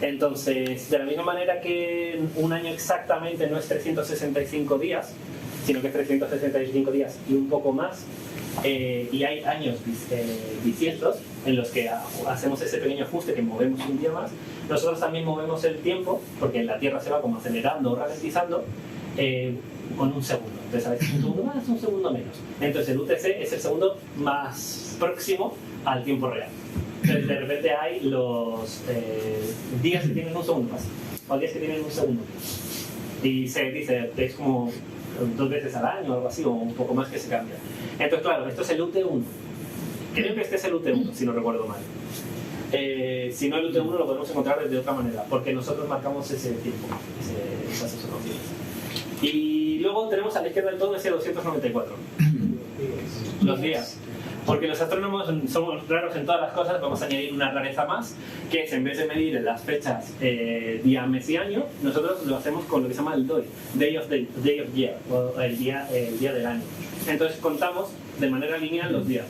B: Entonces, de la misma manera que un año exactamente no es 365 días, sino que es 365 días y un poco más, y hay años bisiestos en los que hacemos ese pequeño ajuste que movemos un día más, nosotros también movemos el tiempo, porque la Tierra se va como acelerando o ralentizando, con un segundo. Entonces, a veces un segundo más, un segundo menos. Entonces, el UTC es el segundo más próximo al tiempo real. Entonces, de repente hay los días que tienen un segundo más, o días que tienen un segundo menos. Y se dice que es como 2 veces al año o algo así, o un poco más que se cambia. Entonces, claro, esto es el UT1. Creo que este es el UT1, si no recuerdo mal. Si no, el UT1 lo podemos encontrar de otra manera, porque nosotros marcamos ese tiempo, esas observaciones. Y luego tenemos a la izquierda del todo ese 294. Los días. Porque los astrónomos somos raros en todas las cosas, vamos a añadir una rareza más, que es en vez de medir las fechas día, mes y año, nosotros lo hacemos con lo que se llama el DOI, Day of Year, o el día del año. Entonces contamos de manera lineal los días.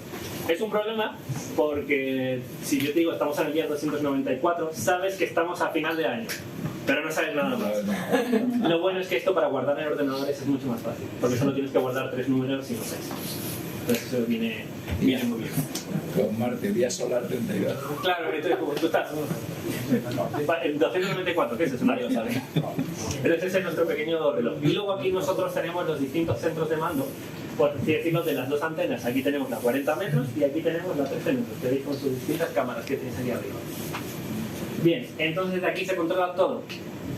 B: Es un problema porque si yo te digo estamos en el día 294, sabes que estamos a final de año, pero no sabes nada más. Lo bueno es que esto para guardar en ordenadores es mucho más fácil, porque solo tienes que guardar 3 números y no 6. Entonces eso viene muy bien.
L: Con Marte, día solar 32.
B: Claro, entonces como tú estás. El 294, ¿qué es eso? Nadie lo sabe. Entonces ese es nuestro pequeño reloj. Y luego aquí nosotros tenemos los distintos centros de mando, por así decirlo, de las dos antenas. Aquí tenemos la 40 metros y aquí tenemos la 13 metros, que veis con sus distintas cámaras que tenéis aquí arriba. Bien, entonces de aquí se controla todo.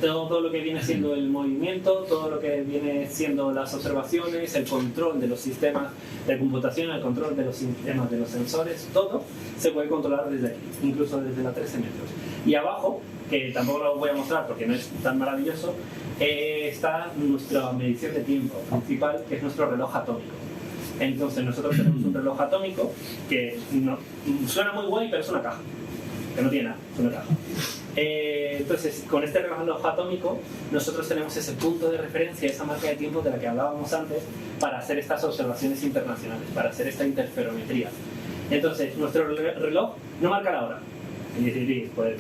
B: Todo lo que viene siendo el movimiento, todo lo que viene siendo las observaciones, el control de los sistemas de computación, el control de los sistemas de los sensores, todo se puede controlar desde aquí, incluso desde la 13 metros. Y abajo, que tampoco lo voy a mostrar porque no es tan maravilloso, está nuestra medición de tiempo principal, que es nuestro reloj atómico. Entonces nosotros tenemos un reloj atómico que no, suena muy guay, pero es una caja, que no tiene nada, es una caja. Entonces, con este reloj atómico, nosotros tenemos ese punto de referencia, esa marca de tiempo de la que hablábamos antes, para hacer estas observaciones internacionales, para hacer esta interferometría. Entonces, nuestro reloj no marca la hora. Y decir, pues,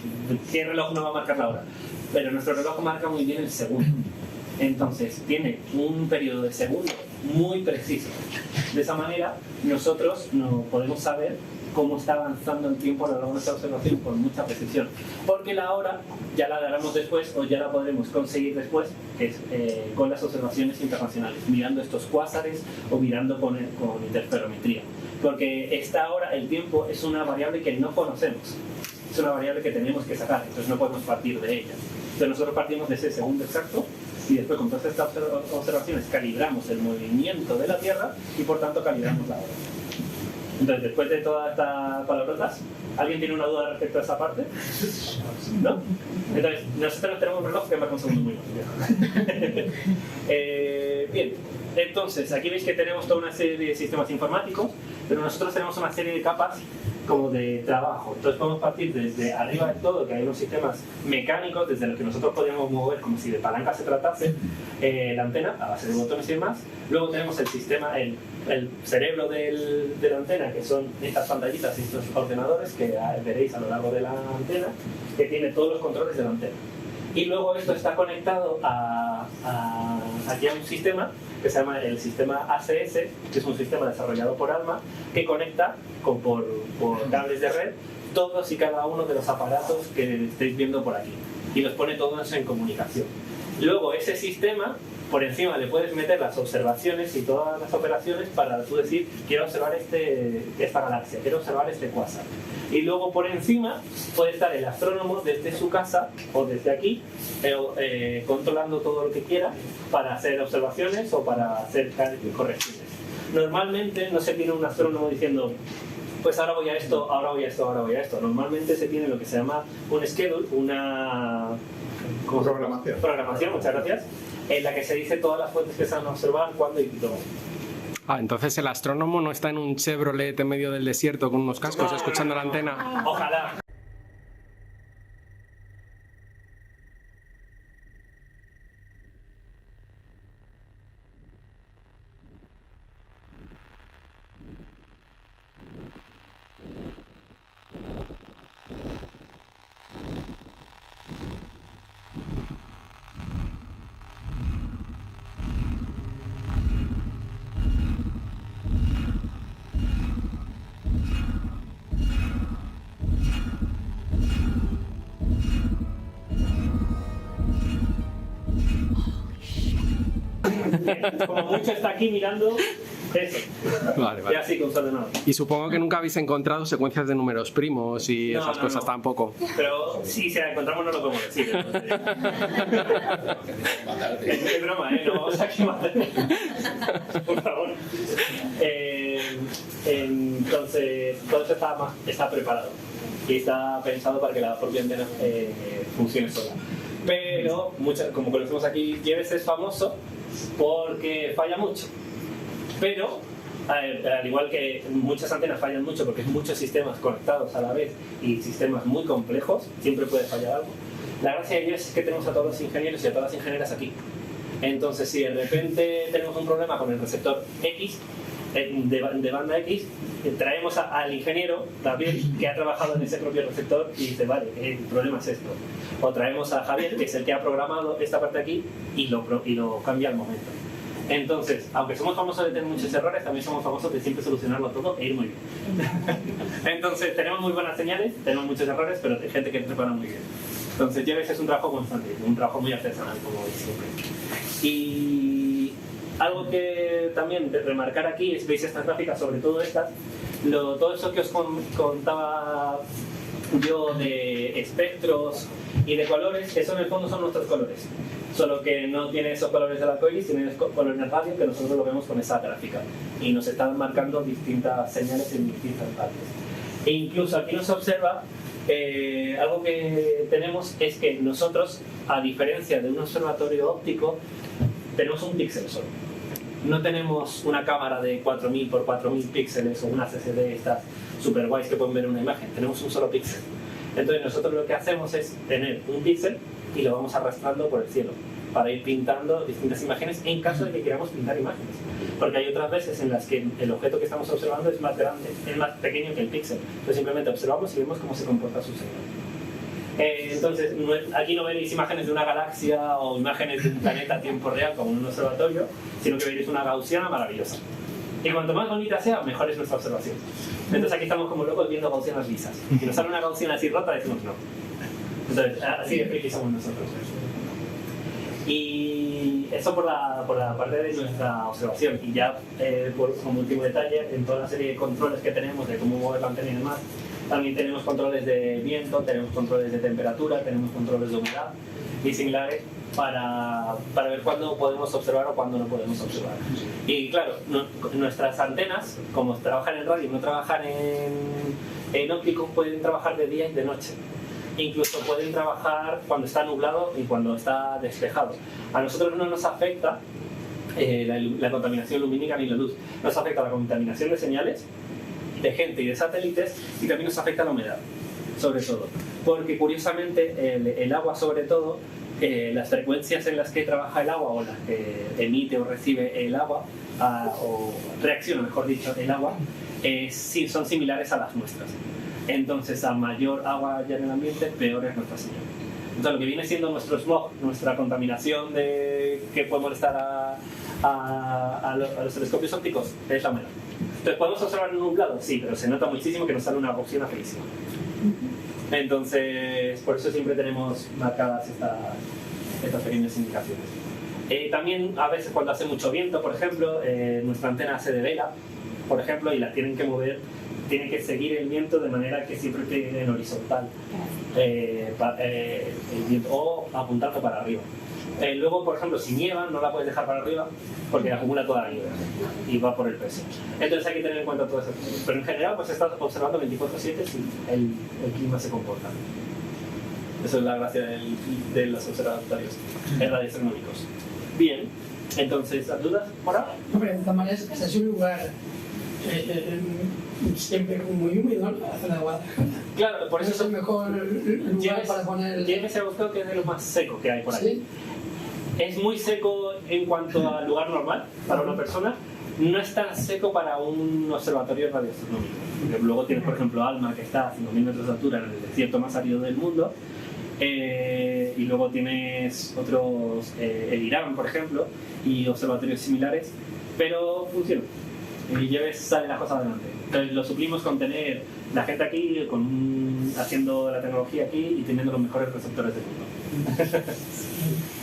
B: ¿qué reloj no va a marcar la hora? Pero nuestro reloj marca muy bien el segundo. Entonces, tiene un periodo de segundo muy preciso. De esa manera, nosotros no podemos saber cómo está avanzando el tiempo a lo largo de nuestra observación con mucha precisión. Porque la hora ya la daremos después o ya la podremos conseguir después, que es con las observaciones internacionales, mirando estos cuásares o mirando con interferometría. Porque esta hora, el tiempo, es una variable que no conocemos. Es una variable que tenemos que sacar, entonces no podemos partir de ella. Entonces nosotros partimos de ese segundo exacto y después con todas estas observaciones calibramos el movimiento de la Tierra y por tanto calibramos la hora. Entonces, después de todas estas palabrotas, ¿alguien tiene una duda respecto a esa parte? ¿No? Entonces, nosotros tenemos un reloj que marca un segundo muy bien. Bien, entonces, aquí veis que tenemos toda una serie de sistemas informáticos, pero nosotros tenemos una serie de capas como de trabajo. Entonces podemos partir desde arriba de todo, que hay unos sistemas mecánicos desde los que nosotros podríamos mover como si de palanca se tratase la antena a base de botones y demás. Luego tenemos el sistema, el cerebro de la antena, que son estas pantallitas y estos ordenadores que veréis a lo largo de la antena, que tiene todos los controles de la antena. Y luego esto está conectado aquí a un sistema que se llama el sistema ACS, que es un sistema desarrollado por ALMA, que conecta por cables de red todos y cada uno de los aparatos que estáis viendo por aquí y los pone todos en comunicación. Luego ese sistema, por encima le puedes meter las observaciones y todas las operaciones para tú decir, quiero observar esta galaxia, quiero observar este cuásar. Y luego por encima puede estar el astrónomo desde su casa o desde aquí controlando todo lo que quiera para hacer observaciones o para hacer correcciones. Normalmente no se tiene un astrónomo diciendo, pues ahora voy a esto, ahora voy a esto, ahora voy a esto. Normalmente se tiene lo que se llama un schedule, ¿Cómo se llama?
D: Programación.
B: Programación, muchas gracias. En la que se dice todas las fuentes que se van a observar, cuándo y todo.
A: Entonces el astrónomo no está en un Chevrolet en medio del desierto con unos cascos escuchando la antena.
B: Ojalá. Como mucho está aquí mirando eso.
A: Vale,
B: Y
A: vale.
B: así con su ordenador.
A: Y supongo que nunca habéis encontrado secuencias de números primos y
B: No,
A: esas
B: no,
A: cosas
B: no.
A: tampoco.
B: Pero si se la encontramos no lo podemos decir. Entonces. Es broma, no vamos aquí a matar. Por favor. Entonces, todo eso está preparado y está pensado para que la propia antena funcione sola. Pero, como conocemos aquí, Lleves es famoso porque falla mucho. Pero, al igual que muchas antenas fallan mucho porque hay muchos sistemas conectados a la vez y sistemas muy complejos, siempre puede fallar algo. La gracia de Lleves es que tenemos a todos los ingenieros y a todas las ingenieras aquí. Entonces, si de repente tenemos un problema con el receptor X, de banda X, traemos al ingeniero David, que ha trabajado en ese propio receptor, y dice, vale, el problema es esto. O traemos a Javier, que es el que ha programado esta parte aquí, y lo cambia al momento. Entonces, aunque somos famosos de tener muchos errores, también somos famosos de siempre solucionarlo todo e ir muy bien. Entonces, tenemos muy buenas señales, tenemos muchos errores, pero hay gente que prepara muy bien. Entonces, Lleves es un trabajo constante, un trabajo muy artesanal, como veis siempre. Y algo que también de remarcar aquí es, veis estas gráficas, sobre todo estas, todo eso que os contaba yo de espectros y de colores, eso en el fondo son nuestros colores. Solo que no tiene esos colores del arcoíris, tiene colores radio que nosotros lo vemos con esa gráfica. Y nos están marcando distintas señales en distintas partes. E incluso aquí nos observa, algo que tenemos es que nosotros, a diferencia de un observatorio óptico, tenemos un píxel solo. No tenemos una cámara de 4000 por 4000 píxeles o una CCD estas super guays que pueden ver una imagen. Tenemos un solo píxel. Entonces nosotros lo que hacemos es tener un píxel y lo vamos arrastrando por el cielo para ir pintando distintas imágenes en caso de que queramos pintar imágenes. Porque hay otras veces en las que el objeto que estamos observando es más grande, es más pequeño que el píxel. Entonces simplemente observamos y vemos cómo se comporta su señal. Entonces, aquí no veréis imágenes de una galaxia o imágenes de un planeta a tiempo real como en un observatorio, sino que veréis una gaussiana maravillosa. Y cuanto más bonita sea, mejor es nuestra observación. Entonces aquí estamos como locos viendo gaussianas lisas. Si nos sale una gaussiana así rota, decimos no. Entonces, así de friki somos nosotros. Y eso por la parte de nuestra observación. Y ya, como último detalle, en toda la serie de controles que tenemos de cómo mover la antena y demás, también tenemos controles de viento, tenemos controles de temperatura, tenemos controles de humedad y similares para ver cuándo podemos observar o cuándo no podemos observar. Y claro, nuestras antenas, como trabajan en radio y no trabajan en óptico, pueden trabajar de día y de noche. Incluso pueden trabajar cuando está nublado y cuando está despejado. A nosotros no nos afecta la contaminación lumínica ni la luz. Nos afecta la contaminación de señales de gente y de satélites, y también nos afecta la humedad, sobre todo. Porque curiosamente el agua, sobre todo, las frecuencias en las que trabaja el agua o las que emite o recibe el agua, o reacciona, mejor dicho, el agua, sí, son similares a las nuestras. Entonces, a mayor agua ya en el ambiente, peor es nuestra señal. Entonces, lo que viene siendo nuestro smog, nuestra contaminación que puede molestar a los telescopios ópticos, es la humedad. Entonces, ¿podemos observar un nublado? Sí, pero se nota muchísimo que nos sale una gaussiana feísima. Entonces, por eso siempre tenemos marcadas estas pequeñas indicaciones. También, a veces, cuando hace mucho viento, por ejemplo, nuestra antena se devela, por ejemplo, y la tienen que mover, tiene que seguir el viento de manera que siempre esté en horizontal, el viento, o apuntando para arriba. Luego, por ejemplo, si nieva, no la puedes dejar para arriba porque acumula toda la nieve y va por el peso. Entonces hay que tener en cuenta todo eso. Pero en general, pues estás observando 24/7 si el clima se comporta. Eso es la gracia de los observatorios radioastronómicos. Bien, entonces, ¿las dudas por ahora?
I: Hombre, de todas maneras, este es un lugar siempre muy húmedo, ¿no? La zona de Guadalajara.
B: Claro, por eso
I: es el mejor lugar para poner...
B: Lleves se ha buscado que es de lo más seco que hay por aquí.
I: ¿Sí?
B: Es muy seco en cuanto al lugar normal para una persona, no es tan seco para un observatorio radioastronómico. Porque luego tienes, por ejemplo, ALMA, que está a 5.000 metros de altura en el desierto más árido del mundo, y luego tienes otros, el Irán, por ejemplo, y observatorios similares, pero funciona. Y Lleves sale la cosa adelante. Entonces lo suplimos con tener la gente aquí, haciendo la tecnología aquí y teniendo los mejores receptores del mundo.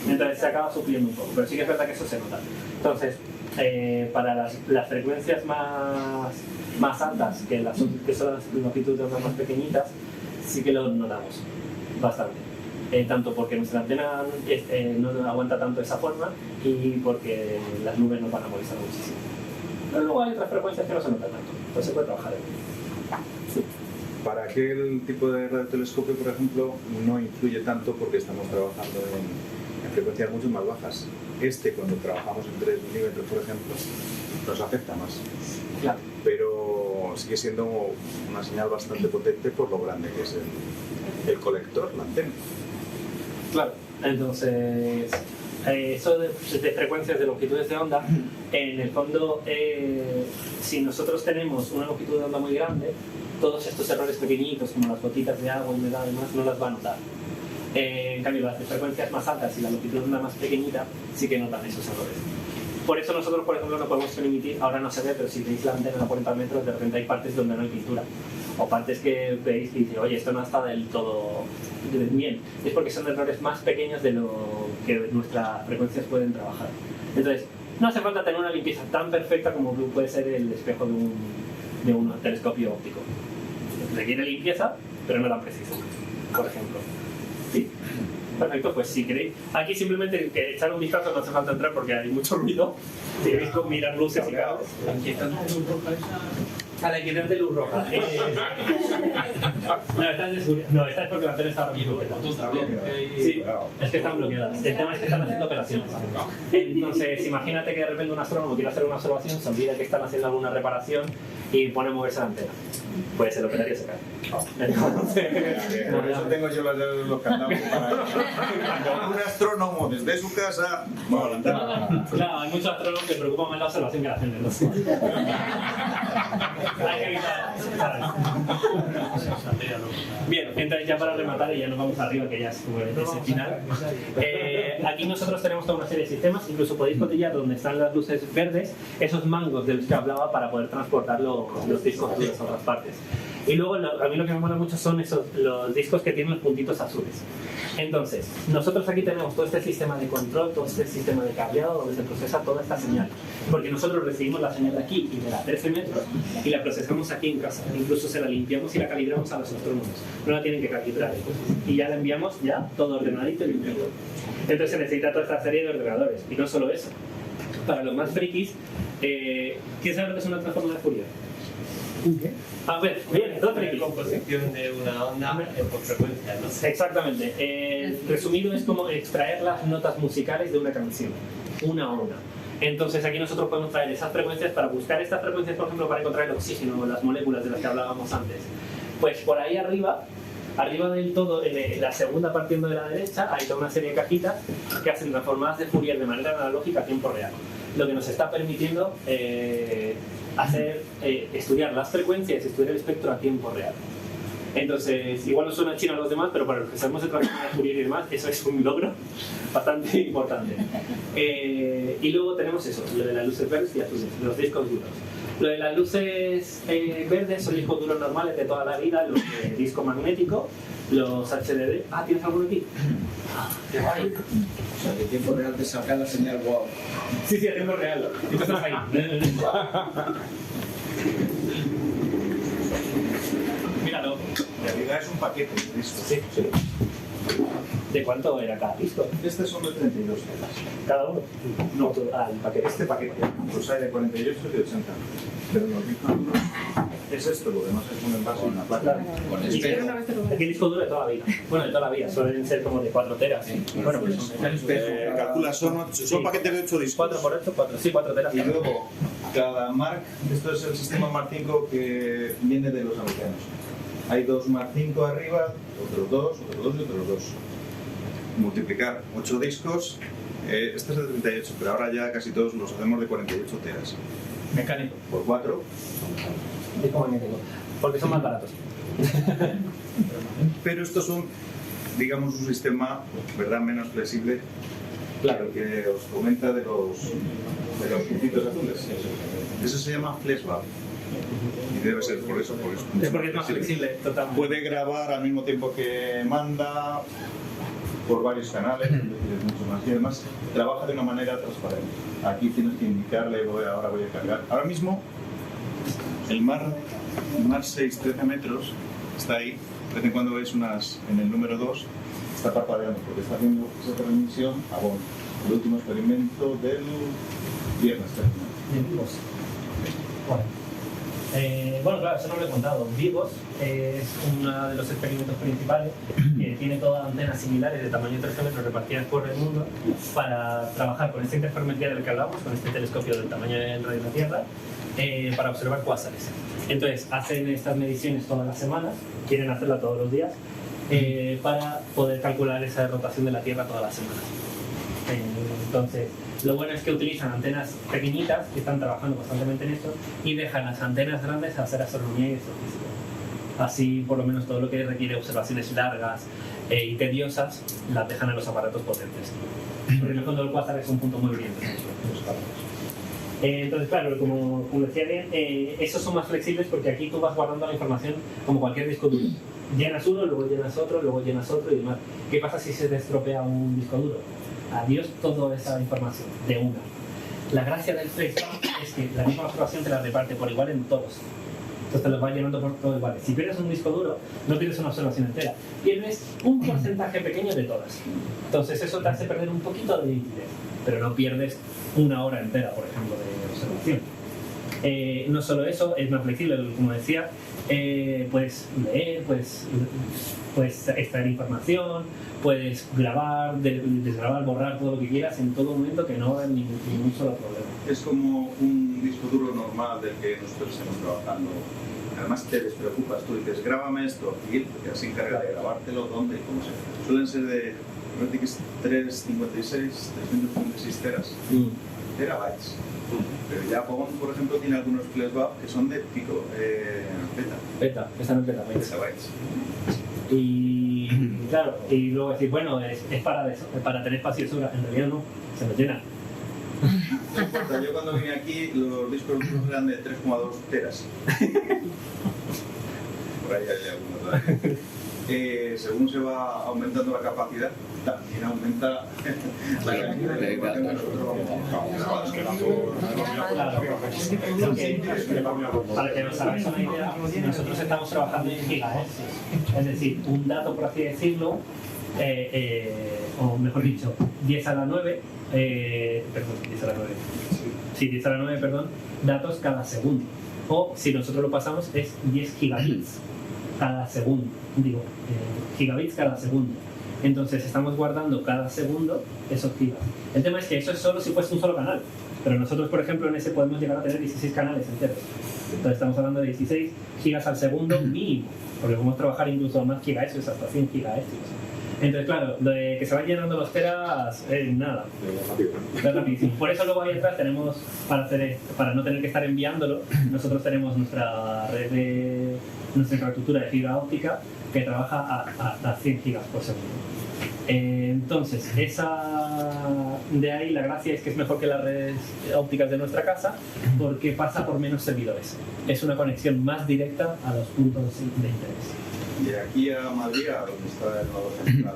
B: Entonces se acaba supliendo un poco, pero sí que es verdad que eso se nota. Entonces, para las frecuencias más altas, que son las longitudes de onda más pequeñitas, sí que lo notamos bastante. Tanto porque nuestra antena no aguanta tanto esa forma y porque las nubes nos van a molestar muchísimo. Pero luego hay otras frecuencias que no se notan tanto, entonces se puede trabajar en ello. Sí.
D: Para aquel tipo de radiotelescopio, por ejemplo, no influye tanto porque estamos trabajando en frecuencias mucho más bajas. Cuando trabajamos en 3 milímetros, por ejemplo, nos afecta más.
B: Claro.
D: Pero sigue siendo una señal bastante potente por lo grande que es el colector, la antena.
B: Claro, entonces eso de frecuencias de longitudes de onda, en el fondo, si nosotros tenemos una longitud de onda muy grande, todos estos errores pequeñitos como las gotitas de agua, humedad y demás, no las va a notar. En cambio, las de frecuencias más altas y la longitud de onda más pequeñita sí que notan esos errores. Por eso nosotros, por ejemplo, no podemos emitir, ahora no se ve, pero si veis la antena a 40 metros, de repente hay partes donde no hay pintura. O partes que veis y dice, oye, esto no está del todo bien. Es porque son errores más pequeños de lo que nuestras frecuencias pueden trabajar. Entonces, no hace falta tener una limpieza tan perfecta como puede ser el espejo de un telescopio óptico. Requiere limpieza, pero no tan precisa, por ejemplo. ¿Sí? Perfecto, pues si queréis, aquí simplemente que echar un vistazo, no hace falta entrar porque hay mucho ruido. Si queréis mirar luces y cables. A la que de luz roja. No, esta es porque la antena está ahora mismo bloqueada. Sí, es que están bloqueadas. El tema es que están haciendo operaciones. Entonces, imagínate que de repente un astrónomo quiere hacer una observación, se olvida que están haciendo alguna reparación y pone a moverse la antena. Pues el operario se cae. Entonces,
D: por eso tengo yo los candados para cuando un astrónomo desde su casa. Bueno, la antena.
B: Claro, hay muchos astrónomos que se preocupan más la observación que la gente, ¿no? Hay que evitar, ¿sabes? Bien, entonces ya para rematar y ya nos vamos arriba, que ya es ese final. Aquí nosotros tenemos toda una serie de sistemas, incluso podéis cotillar donde están las luces verdes, esos mangos de los que hablaba para poder transportar los discos duros a otras partes. Y luego a mí lo que me mola mucho son los discos que tienen los puntitos azules. Entonces, nosotros aquí tenemos todo este sistema de control, todo este sistema de cableado donde se procesa toda esta señal. Porque nosotros recibimos la señal de aquí y de la 13 metros y la procesamos aquí en casa. Incluso se la limpiamos y la calibramos a los astrónomos. No la tienen que calibrar. Y ya la enviamos ya todo ordenadito y limpiado. Entonces se necesita toda esta serie de ordenadores. Y no solo eso. Para los más frikis, ¿quién sabe lo que es una transformadora de Fourier?
E: ¿Qué?
B: A ver, bien, dos frikis.
E: La composición de una onda por frecuencia, ¿no?
B: Exactamente. Resumido es como extraer las notas musicales de una canción, una a una. Entonces aquí nosotros podemos traer esas frecuencias para buscar estas frecuencias, por ejemplo, para encontrar el oxígeno o las moléculas de las que hablábamos antes. Pues por ahí arriba del todo, en la segunda partiendo de la derecha, hay toda una serie de cajitas que hacen transformadas de Fourier de manera analógica a tiempo real. Lo que nos está permitiendo estudiar las frecuencias y estudiar el espectro a tiempo real. Entonces, igual no suena chino a los demás, pero para los que sabemos de transformar de Fourier y demás, eso es un logro bastante importante. Y luego tenemos eso, lo de las luces verdes y azules, los discos duros. Lo de las luces verdes son discos duros normales de toda la vida, los de disco magnético, los HDD. Ah, ¿tienes alguno aquí?
E: ¡Qué guay!
F: O sea, que en tiempo real te saca la señal wow.
B: Sí, a tiempo real. Y tú estás ahí. Míralo.
D: En realidad es un paquete de discos.
B: Sí. ¿De cuánto era cada disco?
D: Este son de 32 telas.
B: ¿Cada uno? No, el paquete.
D: Este paquete, pues hay de 48 y de 80. Pero los discos es esto, lo demás es un envase y una placa.
F: Con
B: Y tiene una vez aquí el disco duro de toda la vida. Bueno, de toda la vida, suelen ser como de 4 teras. Bueno, pues
D: Calcula, son paquetes de 8 discos.
B: 4 por 8, 4 teras.
D: Y luego, cada Mark, esto es el sistema Mark 5 que viene de los americanos. Hay 2 Mark 5 arriba, otros 2 y otros 2. Multiplicar 8 discos, este es de 38, pero ahora ya casi todos los hacemos de 48 teras.
B: Mecánico.
D: Por 4.
B: Disco magnético. Porque son más baratos.
D: Pero estos son, digamos, un sistema, ¿verdad?, menos flexible. Claro, que os comenta de los puntitos azules. Eso se llama FlexValve. Y debe ser por eso.
B: Es porque es más flexible, totalmente.
D: Puede grabar al mismo tiempo que manda por varios canales, es mucho más. Y además trabaja de una manera transparente. Aquí tienes que indicarle, ahora voy a cargar. Ahora mismo el Mar 6, 13 metros, está ahí. De vez en cuando veis unas, en el número 2, está parpadeando porque está haciendo esa transmisión a Bonn. El último experimento del viernes.
B: Bueno, claro, eso no lo he contado. Vivos es uno de los experimentos principales que tiene todas antenas similares de tamaño 13 metros repartidas por el mundo para trabajar con esta interferometría del que hablamos, con este telescopio del tamaño del radio de la Tierra, para observar cuásares. Entonces, hacen estas mediciones todas las semanas, quieren hacerla todos los días, para poder calcular esa rotación de la Tierra todas las semanas. Entonces, lo bueno es que utilizan antenas pequeñitas que están trabajando constantemente en esto y dejan las antenas grandes a hacer astronomía y astrofísica. Así, por lo menos, todo lo que requiere observaciones largas y tediosas las dejan en los aparatos potentes. Porque en el fondo del cuásar es un punto muy brillante en los aparatos. Entonces, claro, como decía bien, esos son más flexibles porque aquí tú vas guardando la información como cualquier disco duro. Llenas uno, luego llenas otro y demás. ¿Qué pasa si se te estropea un disco duro? Adiós toda esa información de una. La gracia del FlexValve es que la misma observación te la reparte por igual en todos. Entonces te los va llenando por todo igual. Si pierdes un disco duro, no pierdes una observación entera, pierdes un porcentaje pequeño de todas. Entonces eso te hace perder un poquito de nitidez, pero no pierdes una hora entera, por ejemplo, de observación. No solo eso, es más flexible, como decía, puedes leer, puedes extraer información, puedes grabar, desgrabar, borrar todo lo que quieras en todo momento, que no va a haber ningún solo problema.
D: Es como un disco duro normal del que nosotros estamos trabajando. Además te despreocupas, tú dices, grábame esto, y él se encarga de grabártelo, dónde y cómo sea. Suelen ser de 356 teras. Terabytes. Pero ya Bond, por ejemplo, tiene algunos FlexValve que son de pico,
B: Beta, están en petabytes. Y claro, y luego decir, bueno, es para tener espacio de sobra. En realidad no, se me llena.
D: No importa, yo cuando vine aquí los discos duros eran de 3,2 teras. Por ahí hay algunos. Según se va aumentando la capacidad, también aumenta la
B: Para que nos hagáis una idea, nosotros estamos trabajando en gigahercios. Es decir, un dato, por así decirlo, o mejor dicho, 10 a la 9, perdón, 10 a la 9. Sí, 10 a la 9, perdón, datos cada segundo. O si nosotros lo pasamos, es 10 gigabits cada segundo. Digo, gigabits cada segundo. Entonces estamos guardando cada segundo esos gigas. El tema es que eso es solo si fuese un solo canal, pero nosotros, por ejemplo, en ese podemos llegar a tener 16 canales enteros. Entonces estamos hablando de 16 gigas al segundo mínimo, porque podemos trabajar incluso más gigahercios, hasta 100 gigahercios. Entonces, claro, de que se van llenando los teras, nada. Es rapidísimo. Por eso luego ahí atrás tenemos, para no tener que estar enviándolo, nosotros tenemos nuestra red de nuestra infraestructura de fibra óptica que trabaja hasta 100 gigas por segundo. Entonces, de ahí la gracia es que es mejor que las redes ópticas de nuestra casa porque pasa por menos servidores. Es una conexión más directa a los puntos de interés.
D: De aquí a Madrid, a donde está el nodo central,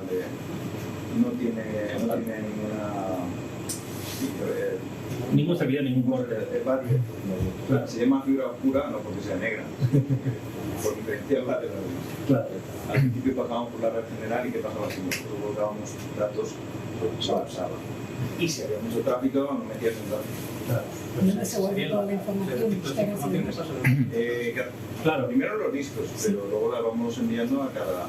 D: no tiene
B: ningún servidor, ningún corte.
D: Claro. Se llama fibra oscura, no porque sea negra, por diferenciarla de la luz.
B: Claro.
D: Al principio pasábamos por la red general y ¿qué pasaba si nosotros colocábamos datos? Se colapsaba. Y si había mucho tráfico, no metías un tráfico.
H: ¿Dónde se guarda toda la información?
D: Claro, primero los discos, pero luego la vamos enviando a cada...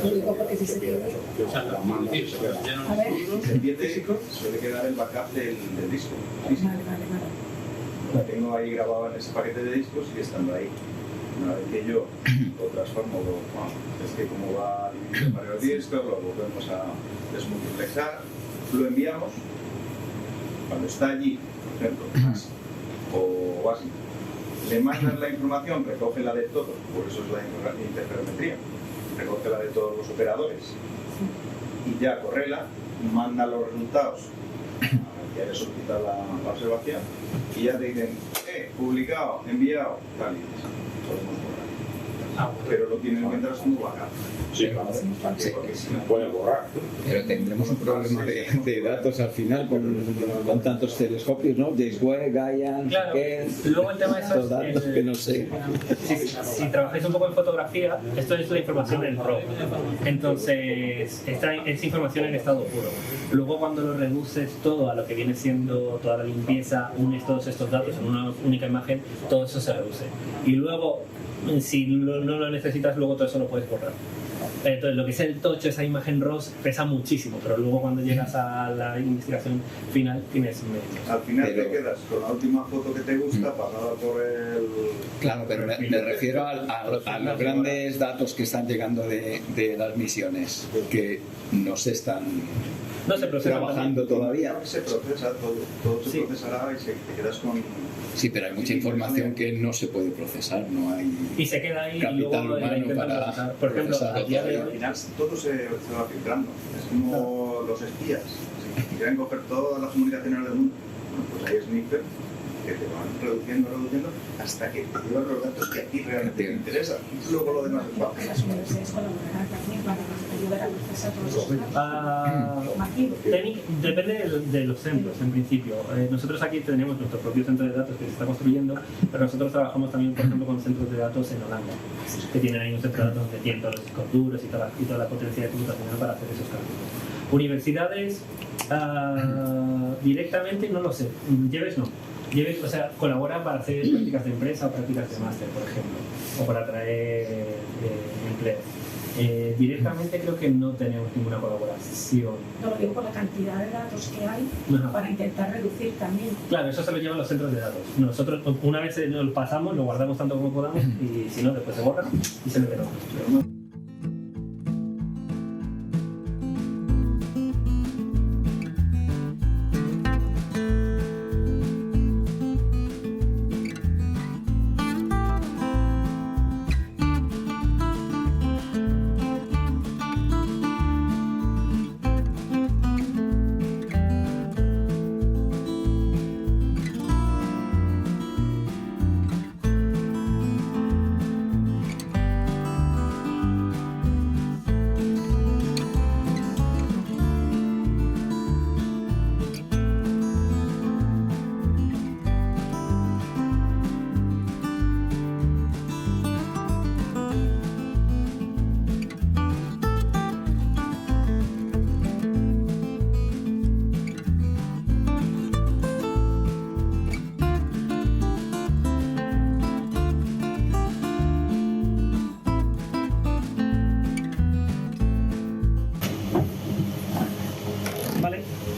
H: Lo digo porque si se pierde. A ver.
D: Si se pierde disco, suele quedar el backup del disco.
H: Vale.
D: La tengo ahí grabada en ese paquete de discos y estando ahí. Una vez que yo lo transformo, es que como va dividido en varios discos, lo volvemos a desmultiplexar, lo enviamos. Cuando está allí, por ejemplo, o así, le mandan la información, recoge la de todos, por eso es la interferometría, recoge la de todos los operadores y ya correla, manda los resultados a que haya solicitado la observación y ya te dicen, publicado, enviado, tal y podemos borrar. Pero lo tienes mientras como backup.
L: Sí, claro.
D: Porque si no
L: Puede borrar.
F: Pero tendremos un problema de datos al final con tantos telescopios, ¿no? James Webb, Gaia,
B: Claro, luego el tema de
F: estos datos que no sé.
B: Si trabajáis un poco en fotografía, esto es la información en RAW. Entonces, esta es información en estado puro. Luego, cuando lo reduces todo a lo que viene siendo toda la limpieza, unes todos estos datos en una única imagen, todo eso se reduce. Y luego, si no lo necesitas, luego todo eso lo puedes borrar. Entonces, lo que es el tocho, esa imagen ROS, pesa muchísimo, pero luego cuando llegas a la investigación final tienes menos.
D: Al final te quedas con la última foto que te gusta pasada por el...
F: Claro, pero me refiero a los grandes datos que están llegando de las misiones, que no se están trabajando todavía.
D: Se procesa, todo se procesará y te quedas con...
F: Sí, pero hay mucha información que no se puede procesar, no hay
B: y se queda ahí
F: capital
B: y luego
F: humano para
B: por ejemplo,
D: al final todo se va filtrando. Es como los espías. Si quieren coger todas las comunicaciones del mundo, bueno, pues hay sniffers que te van reduciendo hasta que te llevan los datos que a ti realmente te interesan. Luego lo demás es fácil.
H: Las universidades colaborarán también para ayudar a procesar todos esos datos.
B: Depende de los centros, en principio. Nosotros aquí tenemos nuestro propio centro de datos que se está construyendo, pero nosotros trabajamos también, por ejemplo, con centros de datos en Holanda, que tienen ahí un centro de datos donde tienen todos los discos duros y toda la potencia computacional para hacer esos cálculos. Universidades, directamente no lo sé. Lleves no. O sea, colabora para hacer prácticas de empresa o prácticas de máster, por ejemplo, o para atraer empleos. Directamente creo que no tenemos ninguna colaboración.
H: No lo digo por la cantidad de datos que hay para intentar reducir también.
B: Claro, eso se lo llevan los centros de datos. Nosotros, una vez nos lo pasamos, lo guardamos tanto como podamos y si no, después se borra y se lo quedamos.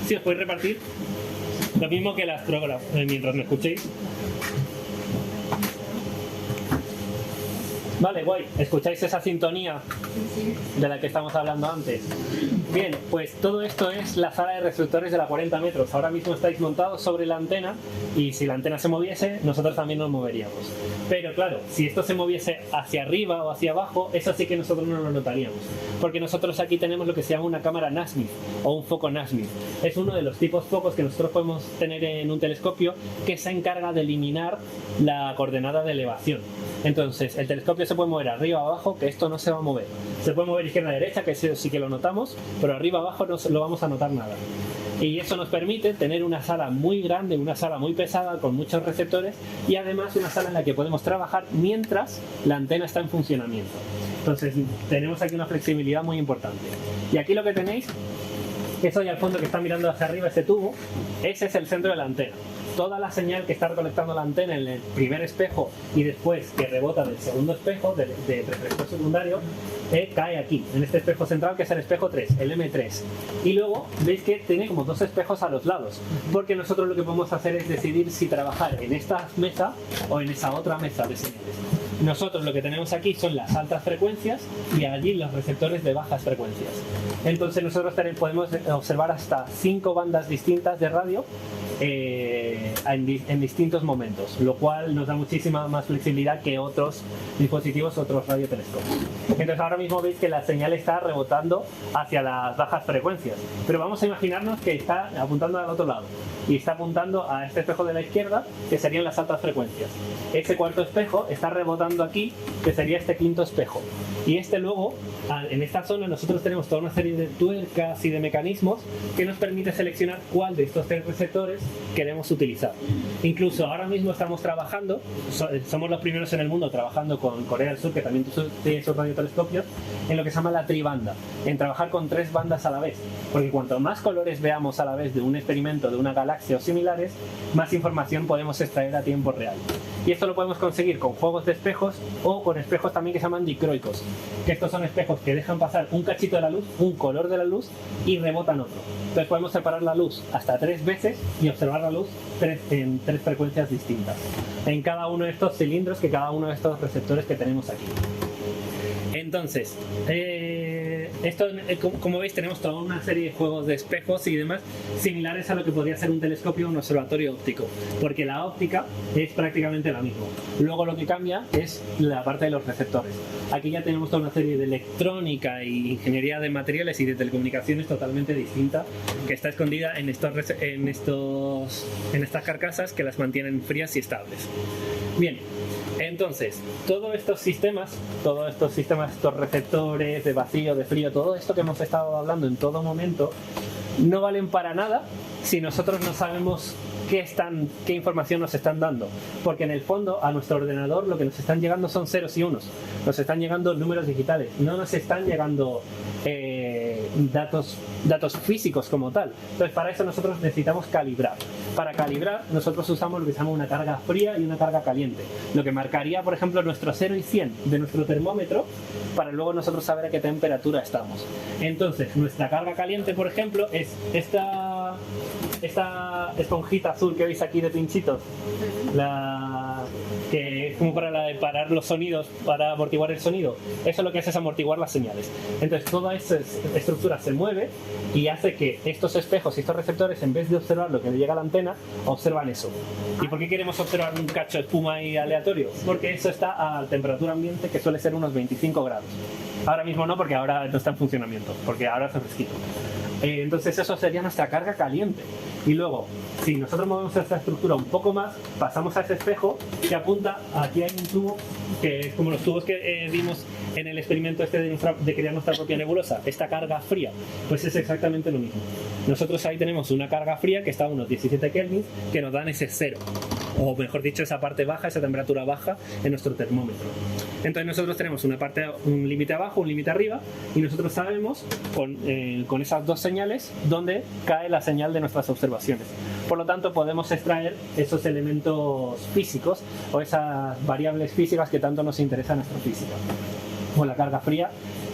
B: Sí, os podéis repartir lo mismo que el astrógrafo, mientras me escuchéis. Vale, guay. ¿Escucháis esa sintonía de la que estamos hablando antes? Bien, pues todo esto es la sala de receptores de la 40 metros. Ahora mismo estáis montados sobre la antena y si la antena se moviese, nosotros también nos moveríamos. Pero claro, si esto se moviese hacia arriba o hacia abajo, eso sí que nosotros no lo notaríamos. Porque nosotros aquí tenemos lo que se llama una cámara Nasmyth o un foco Nasmyth. Es uno de los tipos focos que nosotros podemos tener en un telescopio que se encarga de eliminar la coordenada de elevación. Entonces, el telescopio se puede mover arriba o abajo, que esto no se va a mover. Se puede mover izquierda a derecha, que eso sí que lo notamos, pero arriba o abajo no lo vamos a notar nada. Y eso nos permite tener una sala muy grande, una sala muy pesada, con muchos receptores, y además una sala en la que podemos trabajar mientras la antena está en funcionamiento. Entonces, tenemos aquí una flexibilidad muy importante. Y aquí lo que tenéis Eso ahí al fondo que está mirando hacia arriba, ese tubo, ese es el centro de la antena. Toda la señal que está recolectando la antena en el primer espejo y después que rebota del segundo espejo, de reflector secundario, cae aquí, en este espejo central que es el espejo 3, el M3. Y luego veis que tiene como 2 espejos a los lados, porque nosotros lo que podemos hacer es decidir si trabajar en esta mesa o en esa otra mesa de señales. Nosotros lo que tenemos aquí son las altas frecuencias y allí los receptores de bajas frecuencias. Entonces nosotros podemos observar hasta 5 bandas distintas de radio en distintos momentos, lo cual nos da muchísima más flexibilidad que otros dispositivos, otros radiotelescopios. Entonces ahora mismo veis que la señal está rebotando hacia las bajas frecuencias, pero vamos a imaginarnos que está apuntando al otro lado y está apuntando a este espejo de la izquierda, que serían las altas frecuencias. Ese cuarto espejo está rebotando aquí, que sería este quinto espejo. Y este luego, en esta zona, nosotros tenemos toda una serie de tuercas y de mecanismos que nos permite seleccionar cuál de estos 3 receptores queremos utilizar. Incluso ahora mismo estamos trabajando, somos los primeros en el mundo trabajando con Corea del Sur, que también tiene sus radiotelescopios, en lo que se llama la tribanda, en trabajar con 3 bandas a la vez. Porque cuanto más colores veamos a la vez de un experimento, de una galaxia o similares, más información podemos extraer a tiempo real. Y esto lo podemos conseguir con juegos de espejos o con espejos también que se llaman dicroicos, que estos son espejos que dejan pasar un cachito de la luz, un color de la luz, y rebotan otro. Entonces podemos separar la luz hasta 3 veces y observar la luz en 3 frecuencias distintas en cada uno de estos cilindros, que cada uno de estos receptores que tenemos aquí. Entonces, esto, como veis, tenemos toda una serie de juegos de espejos y demás similares a lo que podría ser un telescopio o un observatorio óptico, porque la óptica es prácticamente la misma. Luego lo que cambia es la parte de los receptores. Aquí ya tenemos toda una serie de electrónica y ingeniería de materiales y de telecomunicaciones totalmente distinta, que está escondida en estas carcasas que las mantienen frías y estables. Bien. Entonces, todos estos sistemas, estos receptores de vacío, de frío, todo esto que hemos estado hablando en todo momento, no valen para nada si nosotros no sabemos qué información nos están dando. Porque en el fondo, a nuestro ordenador lo que nos están llegando son ceros y unos. Nos están llegando números digitales, no nos están llegando datos físicos como tal. Entonces, para eso nosotros necesitamos calibrar. Para calibrar, nosotros usamos lo que se llama una carga fría y una carga caliente. Lo que marcaría, por ejemplo, nuestro 0 y 100 de nuestro termómetro, para luego nosotros saber a qué temperatura estamos. Entonces, nuestra carga caliente, por ejemplo, es esta esponjita azul que veis aquí de pinchitos, que es como para parar los sonidos, para amortiguar el sonido. Eso lo que hace es amortiguar las señales. Entonces toda esta estructura se mueve y hace que estos espejos y estos receptores, en vez de observar lo que le llega a la antena, observan eso. ¿Y por qué queremos observar un cacho de espuma ahí aleatorio? Porque eso está a temperatura ambiente, que suele ser unos 25 grados. Ahora mismo no, porque ahora no está en funcionamiento, porque ahora hace fresquito. Entonces eso sería nuestra carga caliente. Y luego, si nosotros movemos esta estructura un poco más, pasamos a ese espejo que apunta, aquí hay un tubo que es como los tubos que vimos en el experimento este de crear nuestra propia nebulosa, esta carga fría, pues es exactamente lo mismo. Nosotros ahí tenemos una carga fría que está a unos 17 Kelvin, que nos dan ese cero, o mejor dicho, esa parte baja, esa temperatura baja en nuestro termómetro. Entonces nosotros tenemos un límite abajo, un límite arriba, y nosotros sabemos con esas dos señales dónde cae la señal de nuestras observaciones. Por lo tanto, podemos extraer esos elementos físicos o esas variables físicas que tanto nos interesan en astrofísica, o la carga fría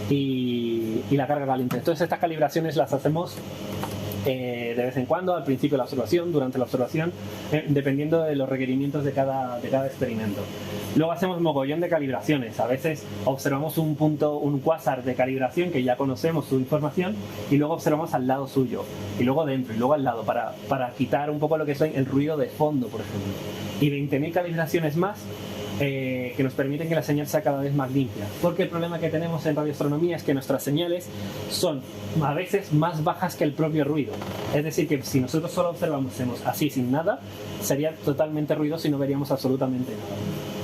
B: y la carga caliente. Entonces estas calibraciones las hacemos de vez en cuando, al principio de la observación, durante la observación, dependiendo de los requerimientos de cada experimento. Luego hacemos mogollón de calibraciones. A veces observamos un quasar de calibración que ya conocemos su información, y luego observamos al lado suyo, y luego dentro, y luego al lado, para quitar un poco lo que es el ruido de fondo, por ejemplo. Y 20.000 calibraciones más que nos permiten que la señal sea cada vez más limpia. Porque el problema que tenemos en radioastronomía es que nuestras señales son a veces más bajas que el propio ruido. Es decir, que si nosotros solo observamos así sin nada, sería totalmente ruidoso y no veríamos absolutamente nada.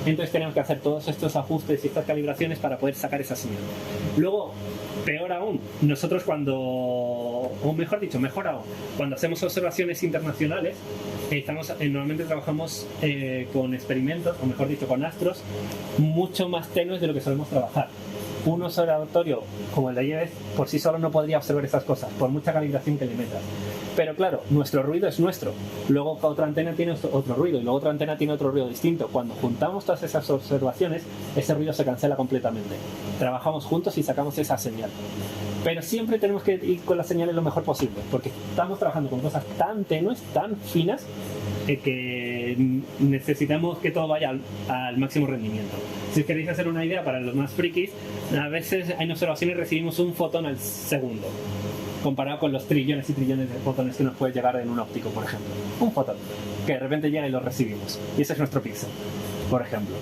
B: Entonces tenemos que hacer todos estos ajustes y estas calibraciones para poder sacar esa señal. Luego, peor aún, nosotros mejor aún, cuando hacemos observaciones internacionales, normalmente trabajamos con experimentos, o mejor dicho, con astros mucho más tenues de lo que solemos trabajar. un observatorio como el de Lleves por sí solo no podría observar esas cosas, por mucha calibración que le metas. Pero claro, nuestro ruido es nuestro. Luego otra antena tiene otro ruido y luego otra antena tiene otro ruido distinto. Cuando juntamos todas esas observaciones, ese ruido se cancela completamente. Trabajamos juntos y sacamos esa señal. Pero siempre tenemos que ir con las señales lo mejor posible, porque estamos trabajando con cosas tan tenues, tan finas, que necesitamos que todo vaya al máximo rendimiento. Si queréis hacer una idea para los más frikis, a veces en observaciones recibimos un fotón al segundo, comparado con los trillones y trillones de fotones que nos puede llegar en un óptico, por ejemplo. Un fotón, que de repente llega y lo recibimos. Y ese es nuestro píxel, por ejemplo.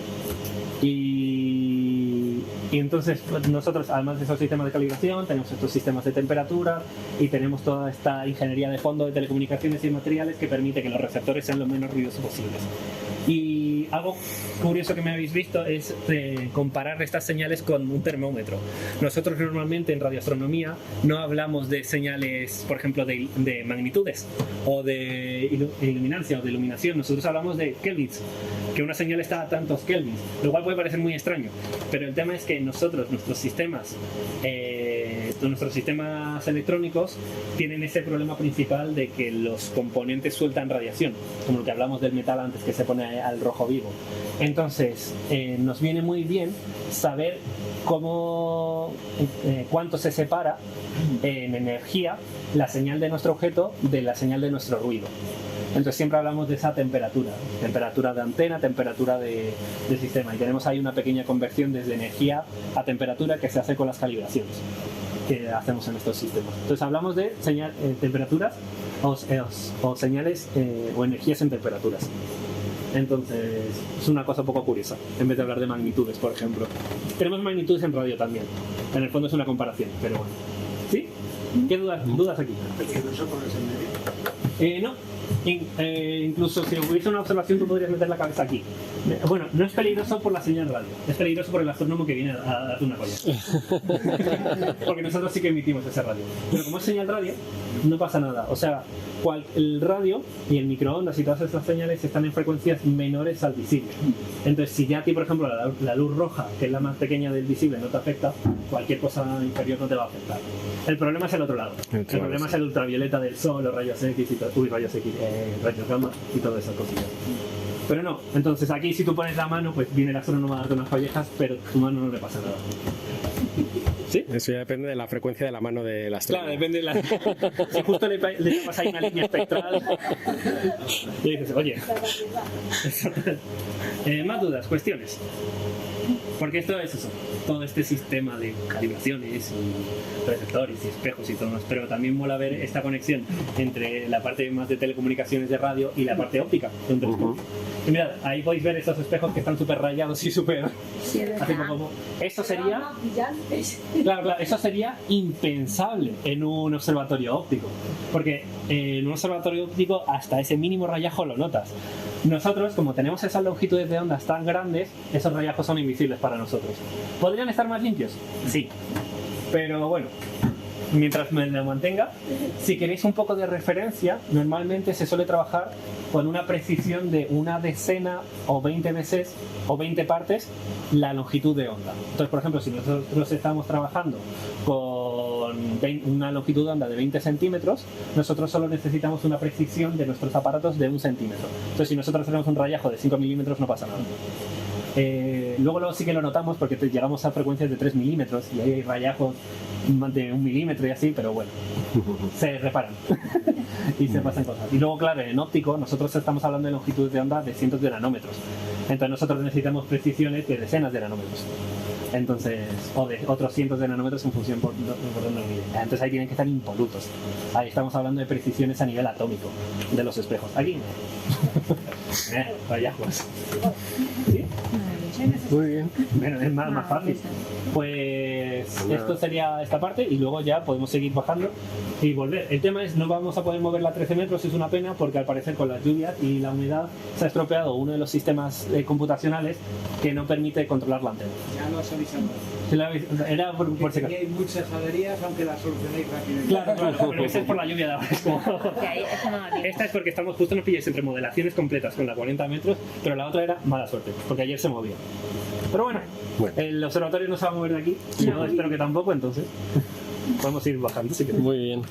B: Y entonces nosotros, además de esos sistemas de calibración, tenemos estos sistemas de temperatura y tenemos toda esta ingeniería de fondo de telecomunicaciones y materiales que permite que los receptores sean lo menos ruidosos posibles. Y algo curioso que me habéis visto es comparar estas señales con un termómetro. Nosotros normalmente en radioastronomía no hablamos de señales, por ejemplo, de magnitudes o de iluminancia o de iluminación. Nosotros hablamos de kelvins, que una señal está a tantos kelvins, lo cual puede parecer muy extraño, pero el tema es que nosotros, nuestros sistemas electrónicos tienen ese problema principal de que los componentes sueltan radiación, como lo que hablamos del metal antes, que se pone al rojo vivo. Entonces nos viene muy bien saber cuánto se separa en energía la señal de nuestro objeto de la señal de nuestro ruido. Entonces siempre hablamos de esa temperatura de antena, temperatura de sistema, y tenemos ahí una pequeña conversión desde energía a temperatura que se hace con las calibraciones que hacemos en estos sistemas. Entonces hablamos de temperaturas o señales o energías en temperaturas. Entonces es una cosa un poco curiosa, en vez de hablar de magnitudes, por ejemplo. Tenemos magnitudes en radio también, en el fondo es una comparación, pero bueno. ¿Sí? ¿Qué dudas aquí?
C: ¿Peligroso ponerse en medio?
B: No. Incluso si hubiese una observación tú podrías meter la cabeza aquí. Bueno, no es peligroso por la señal radio, es peligroso por el astrónomo que viene a darte una colla. Porque nosotros sí que emitimos ese radio. Pero como es señal radio, no pasa nada. O sea, el radio y el microondas y todas estas señales están en frecuencias menores al visible. Entonces, si ya a ti, por ejemplo, la luz roja, que es la más pequeña del visible, no te afecta, cualquier cosa inferior no te va a afectar. El problema es el otro lado. El problema es el ultravioleta del sol, los rayos X y todo. Rayos gamma y todas esas cosillas. Pero no, entonces aquí si tú pones la mano, pues viene el astrónomo a darte unas collejas, pero a tu mano no le pasa nada. ¿Sí?
A: Eso ya depende de la frecuencia de la mano del astrónomo.
B: Claro, depende de la... Si justo le tapas ahí una línea espectral y dices, oye... más dudas, cuestiones. Porque esto es eso, todo este sistema de calibraciones y receptores y espejos y todo más, pero también mola ver esta conexión entre la parte más de telecomunicaciones de radio y la parte óptica de un telescopio. Y mirad, ahí podéis ver estos espejos que están súper rayados y súper...
H: Sí,
B: eso sería... Claro, eso sería impensable en un observatorio óptico, porque en un observatorio óptico hasta ese mínimo rayajo lo notas. Nosotros, como tenemos esas longitudes de ondas tan grandes, esos rayajos son invisibles para nosotros. ¿Podrían estar más limpios? Sí. Pero bueno, mientras me lo mantenga, si queréis un poco de referencia, normalmente se suele trabajar con una precisión de una decena o 20 veces o 20 partes la longitud de onda. Entonces, por ejemplo, si nosotros estamos trabajando con una longitud de onda de 20 centímetros, nosotros solo necesitamos una precisión de nuestros aparatos de 1 centímetro. Entonces, si nosotros tenemos un rayajo de 5 milímetros, no pasa nada. Luego sí que lo notamos porque llegamos a frecuencias de 3 milímetros y ahí hay rayajos de 1 milímetro y así, pero bueno, se reparan y se pasan cosas. Y luego, claro, en óptico nosotros estamos hablando de longitudes de onda de cientos de nanómetros. Entonces nosotros necesitamos precisiones de decenas de nanómetros. Entonces, o de otros cientos de nanómetros en función por dónde lo mide. Entonces ahí tienen que estar impolutos. Ahí estamos hablando de precisiones a nivel atómico de los espejos. Aquí rayajos. ¿Sí?
A: Muy bien.
B: Bueno, es más fácil. Pues esto sería esta parte y luego ya podemos seguir bajando y volver. El tema es, no vamos a poder moverla a 13 metros, es una pena porque al parecer con las lluvias y la humedad se ha estropeado uno de los sistemas computacionales que no permite controlar la antena.
C: Ya lo has avisado.
B: Era por si acaso.
C: Hay muchas averías, aunque las solucionéis rápido.
B: Claro, pero esa es por la lluvia de ahora. Esta es porque estamos justo, nos pilláis entre modelaciones completas con la 40 metros, pero la otra era mala suerte, porque ayer se movía. Pero bueno, el observatorio no se va a mover de aquí, yo espero que tampoco, entonces podemos ir bajando si queréis.
A: Muy bien.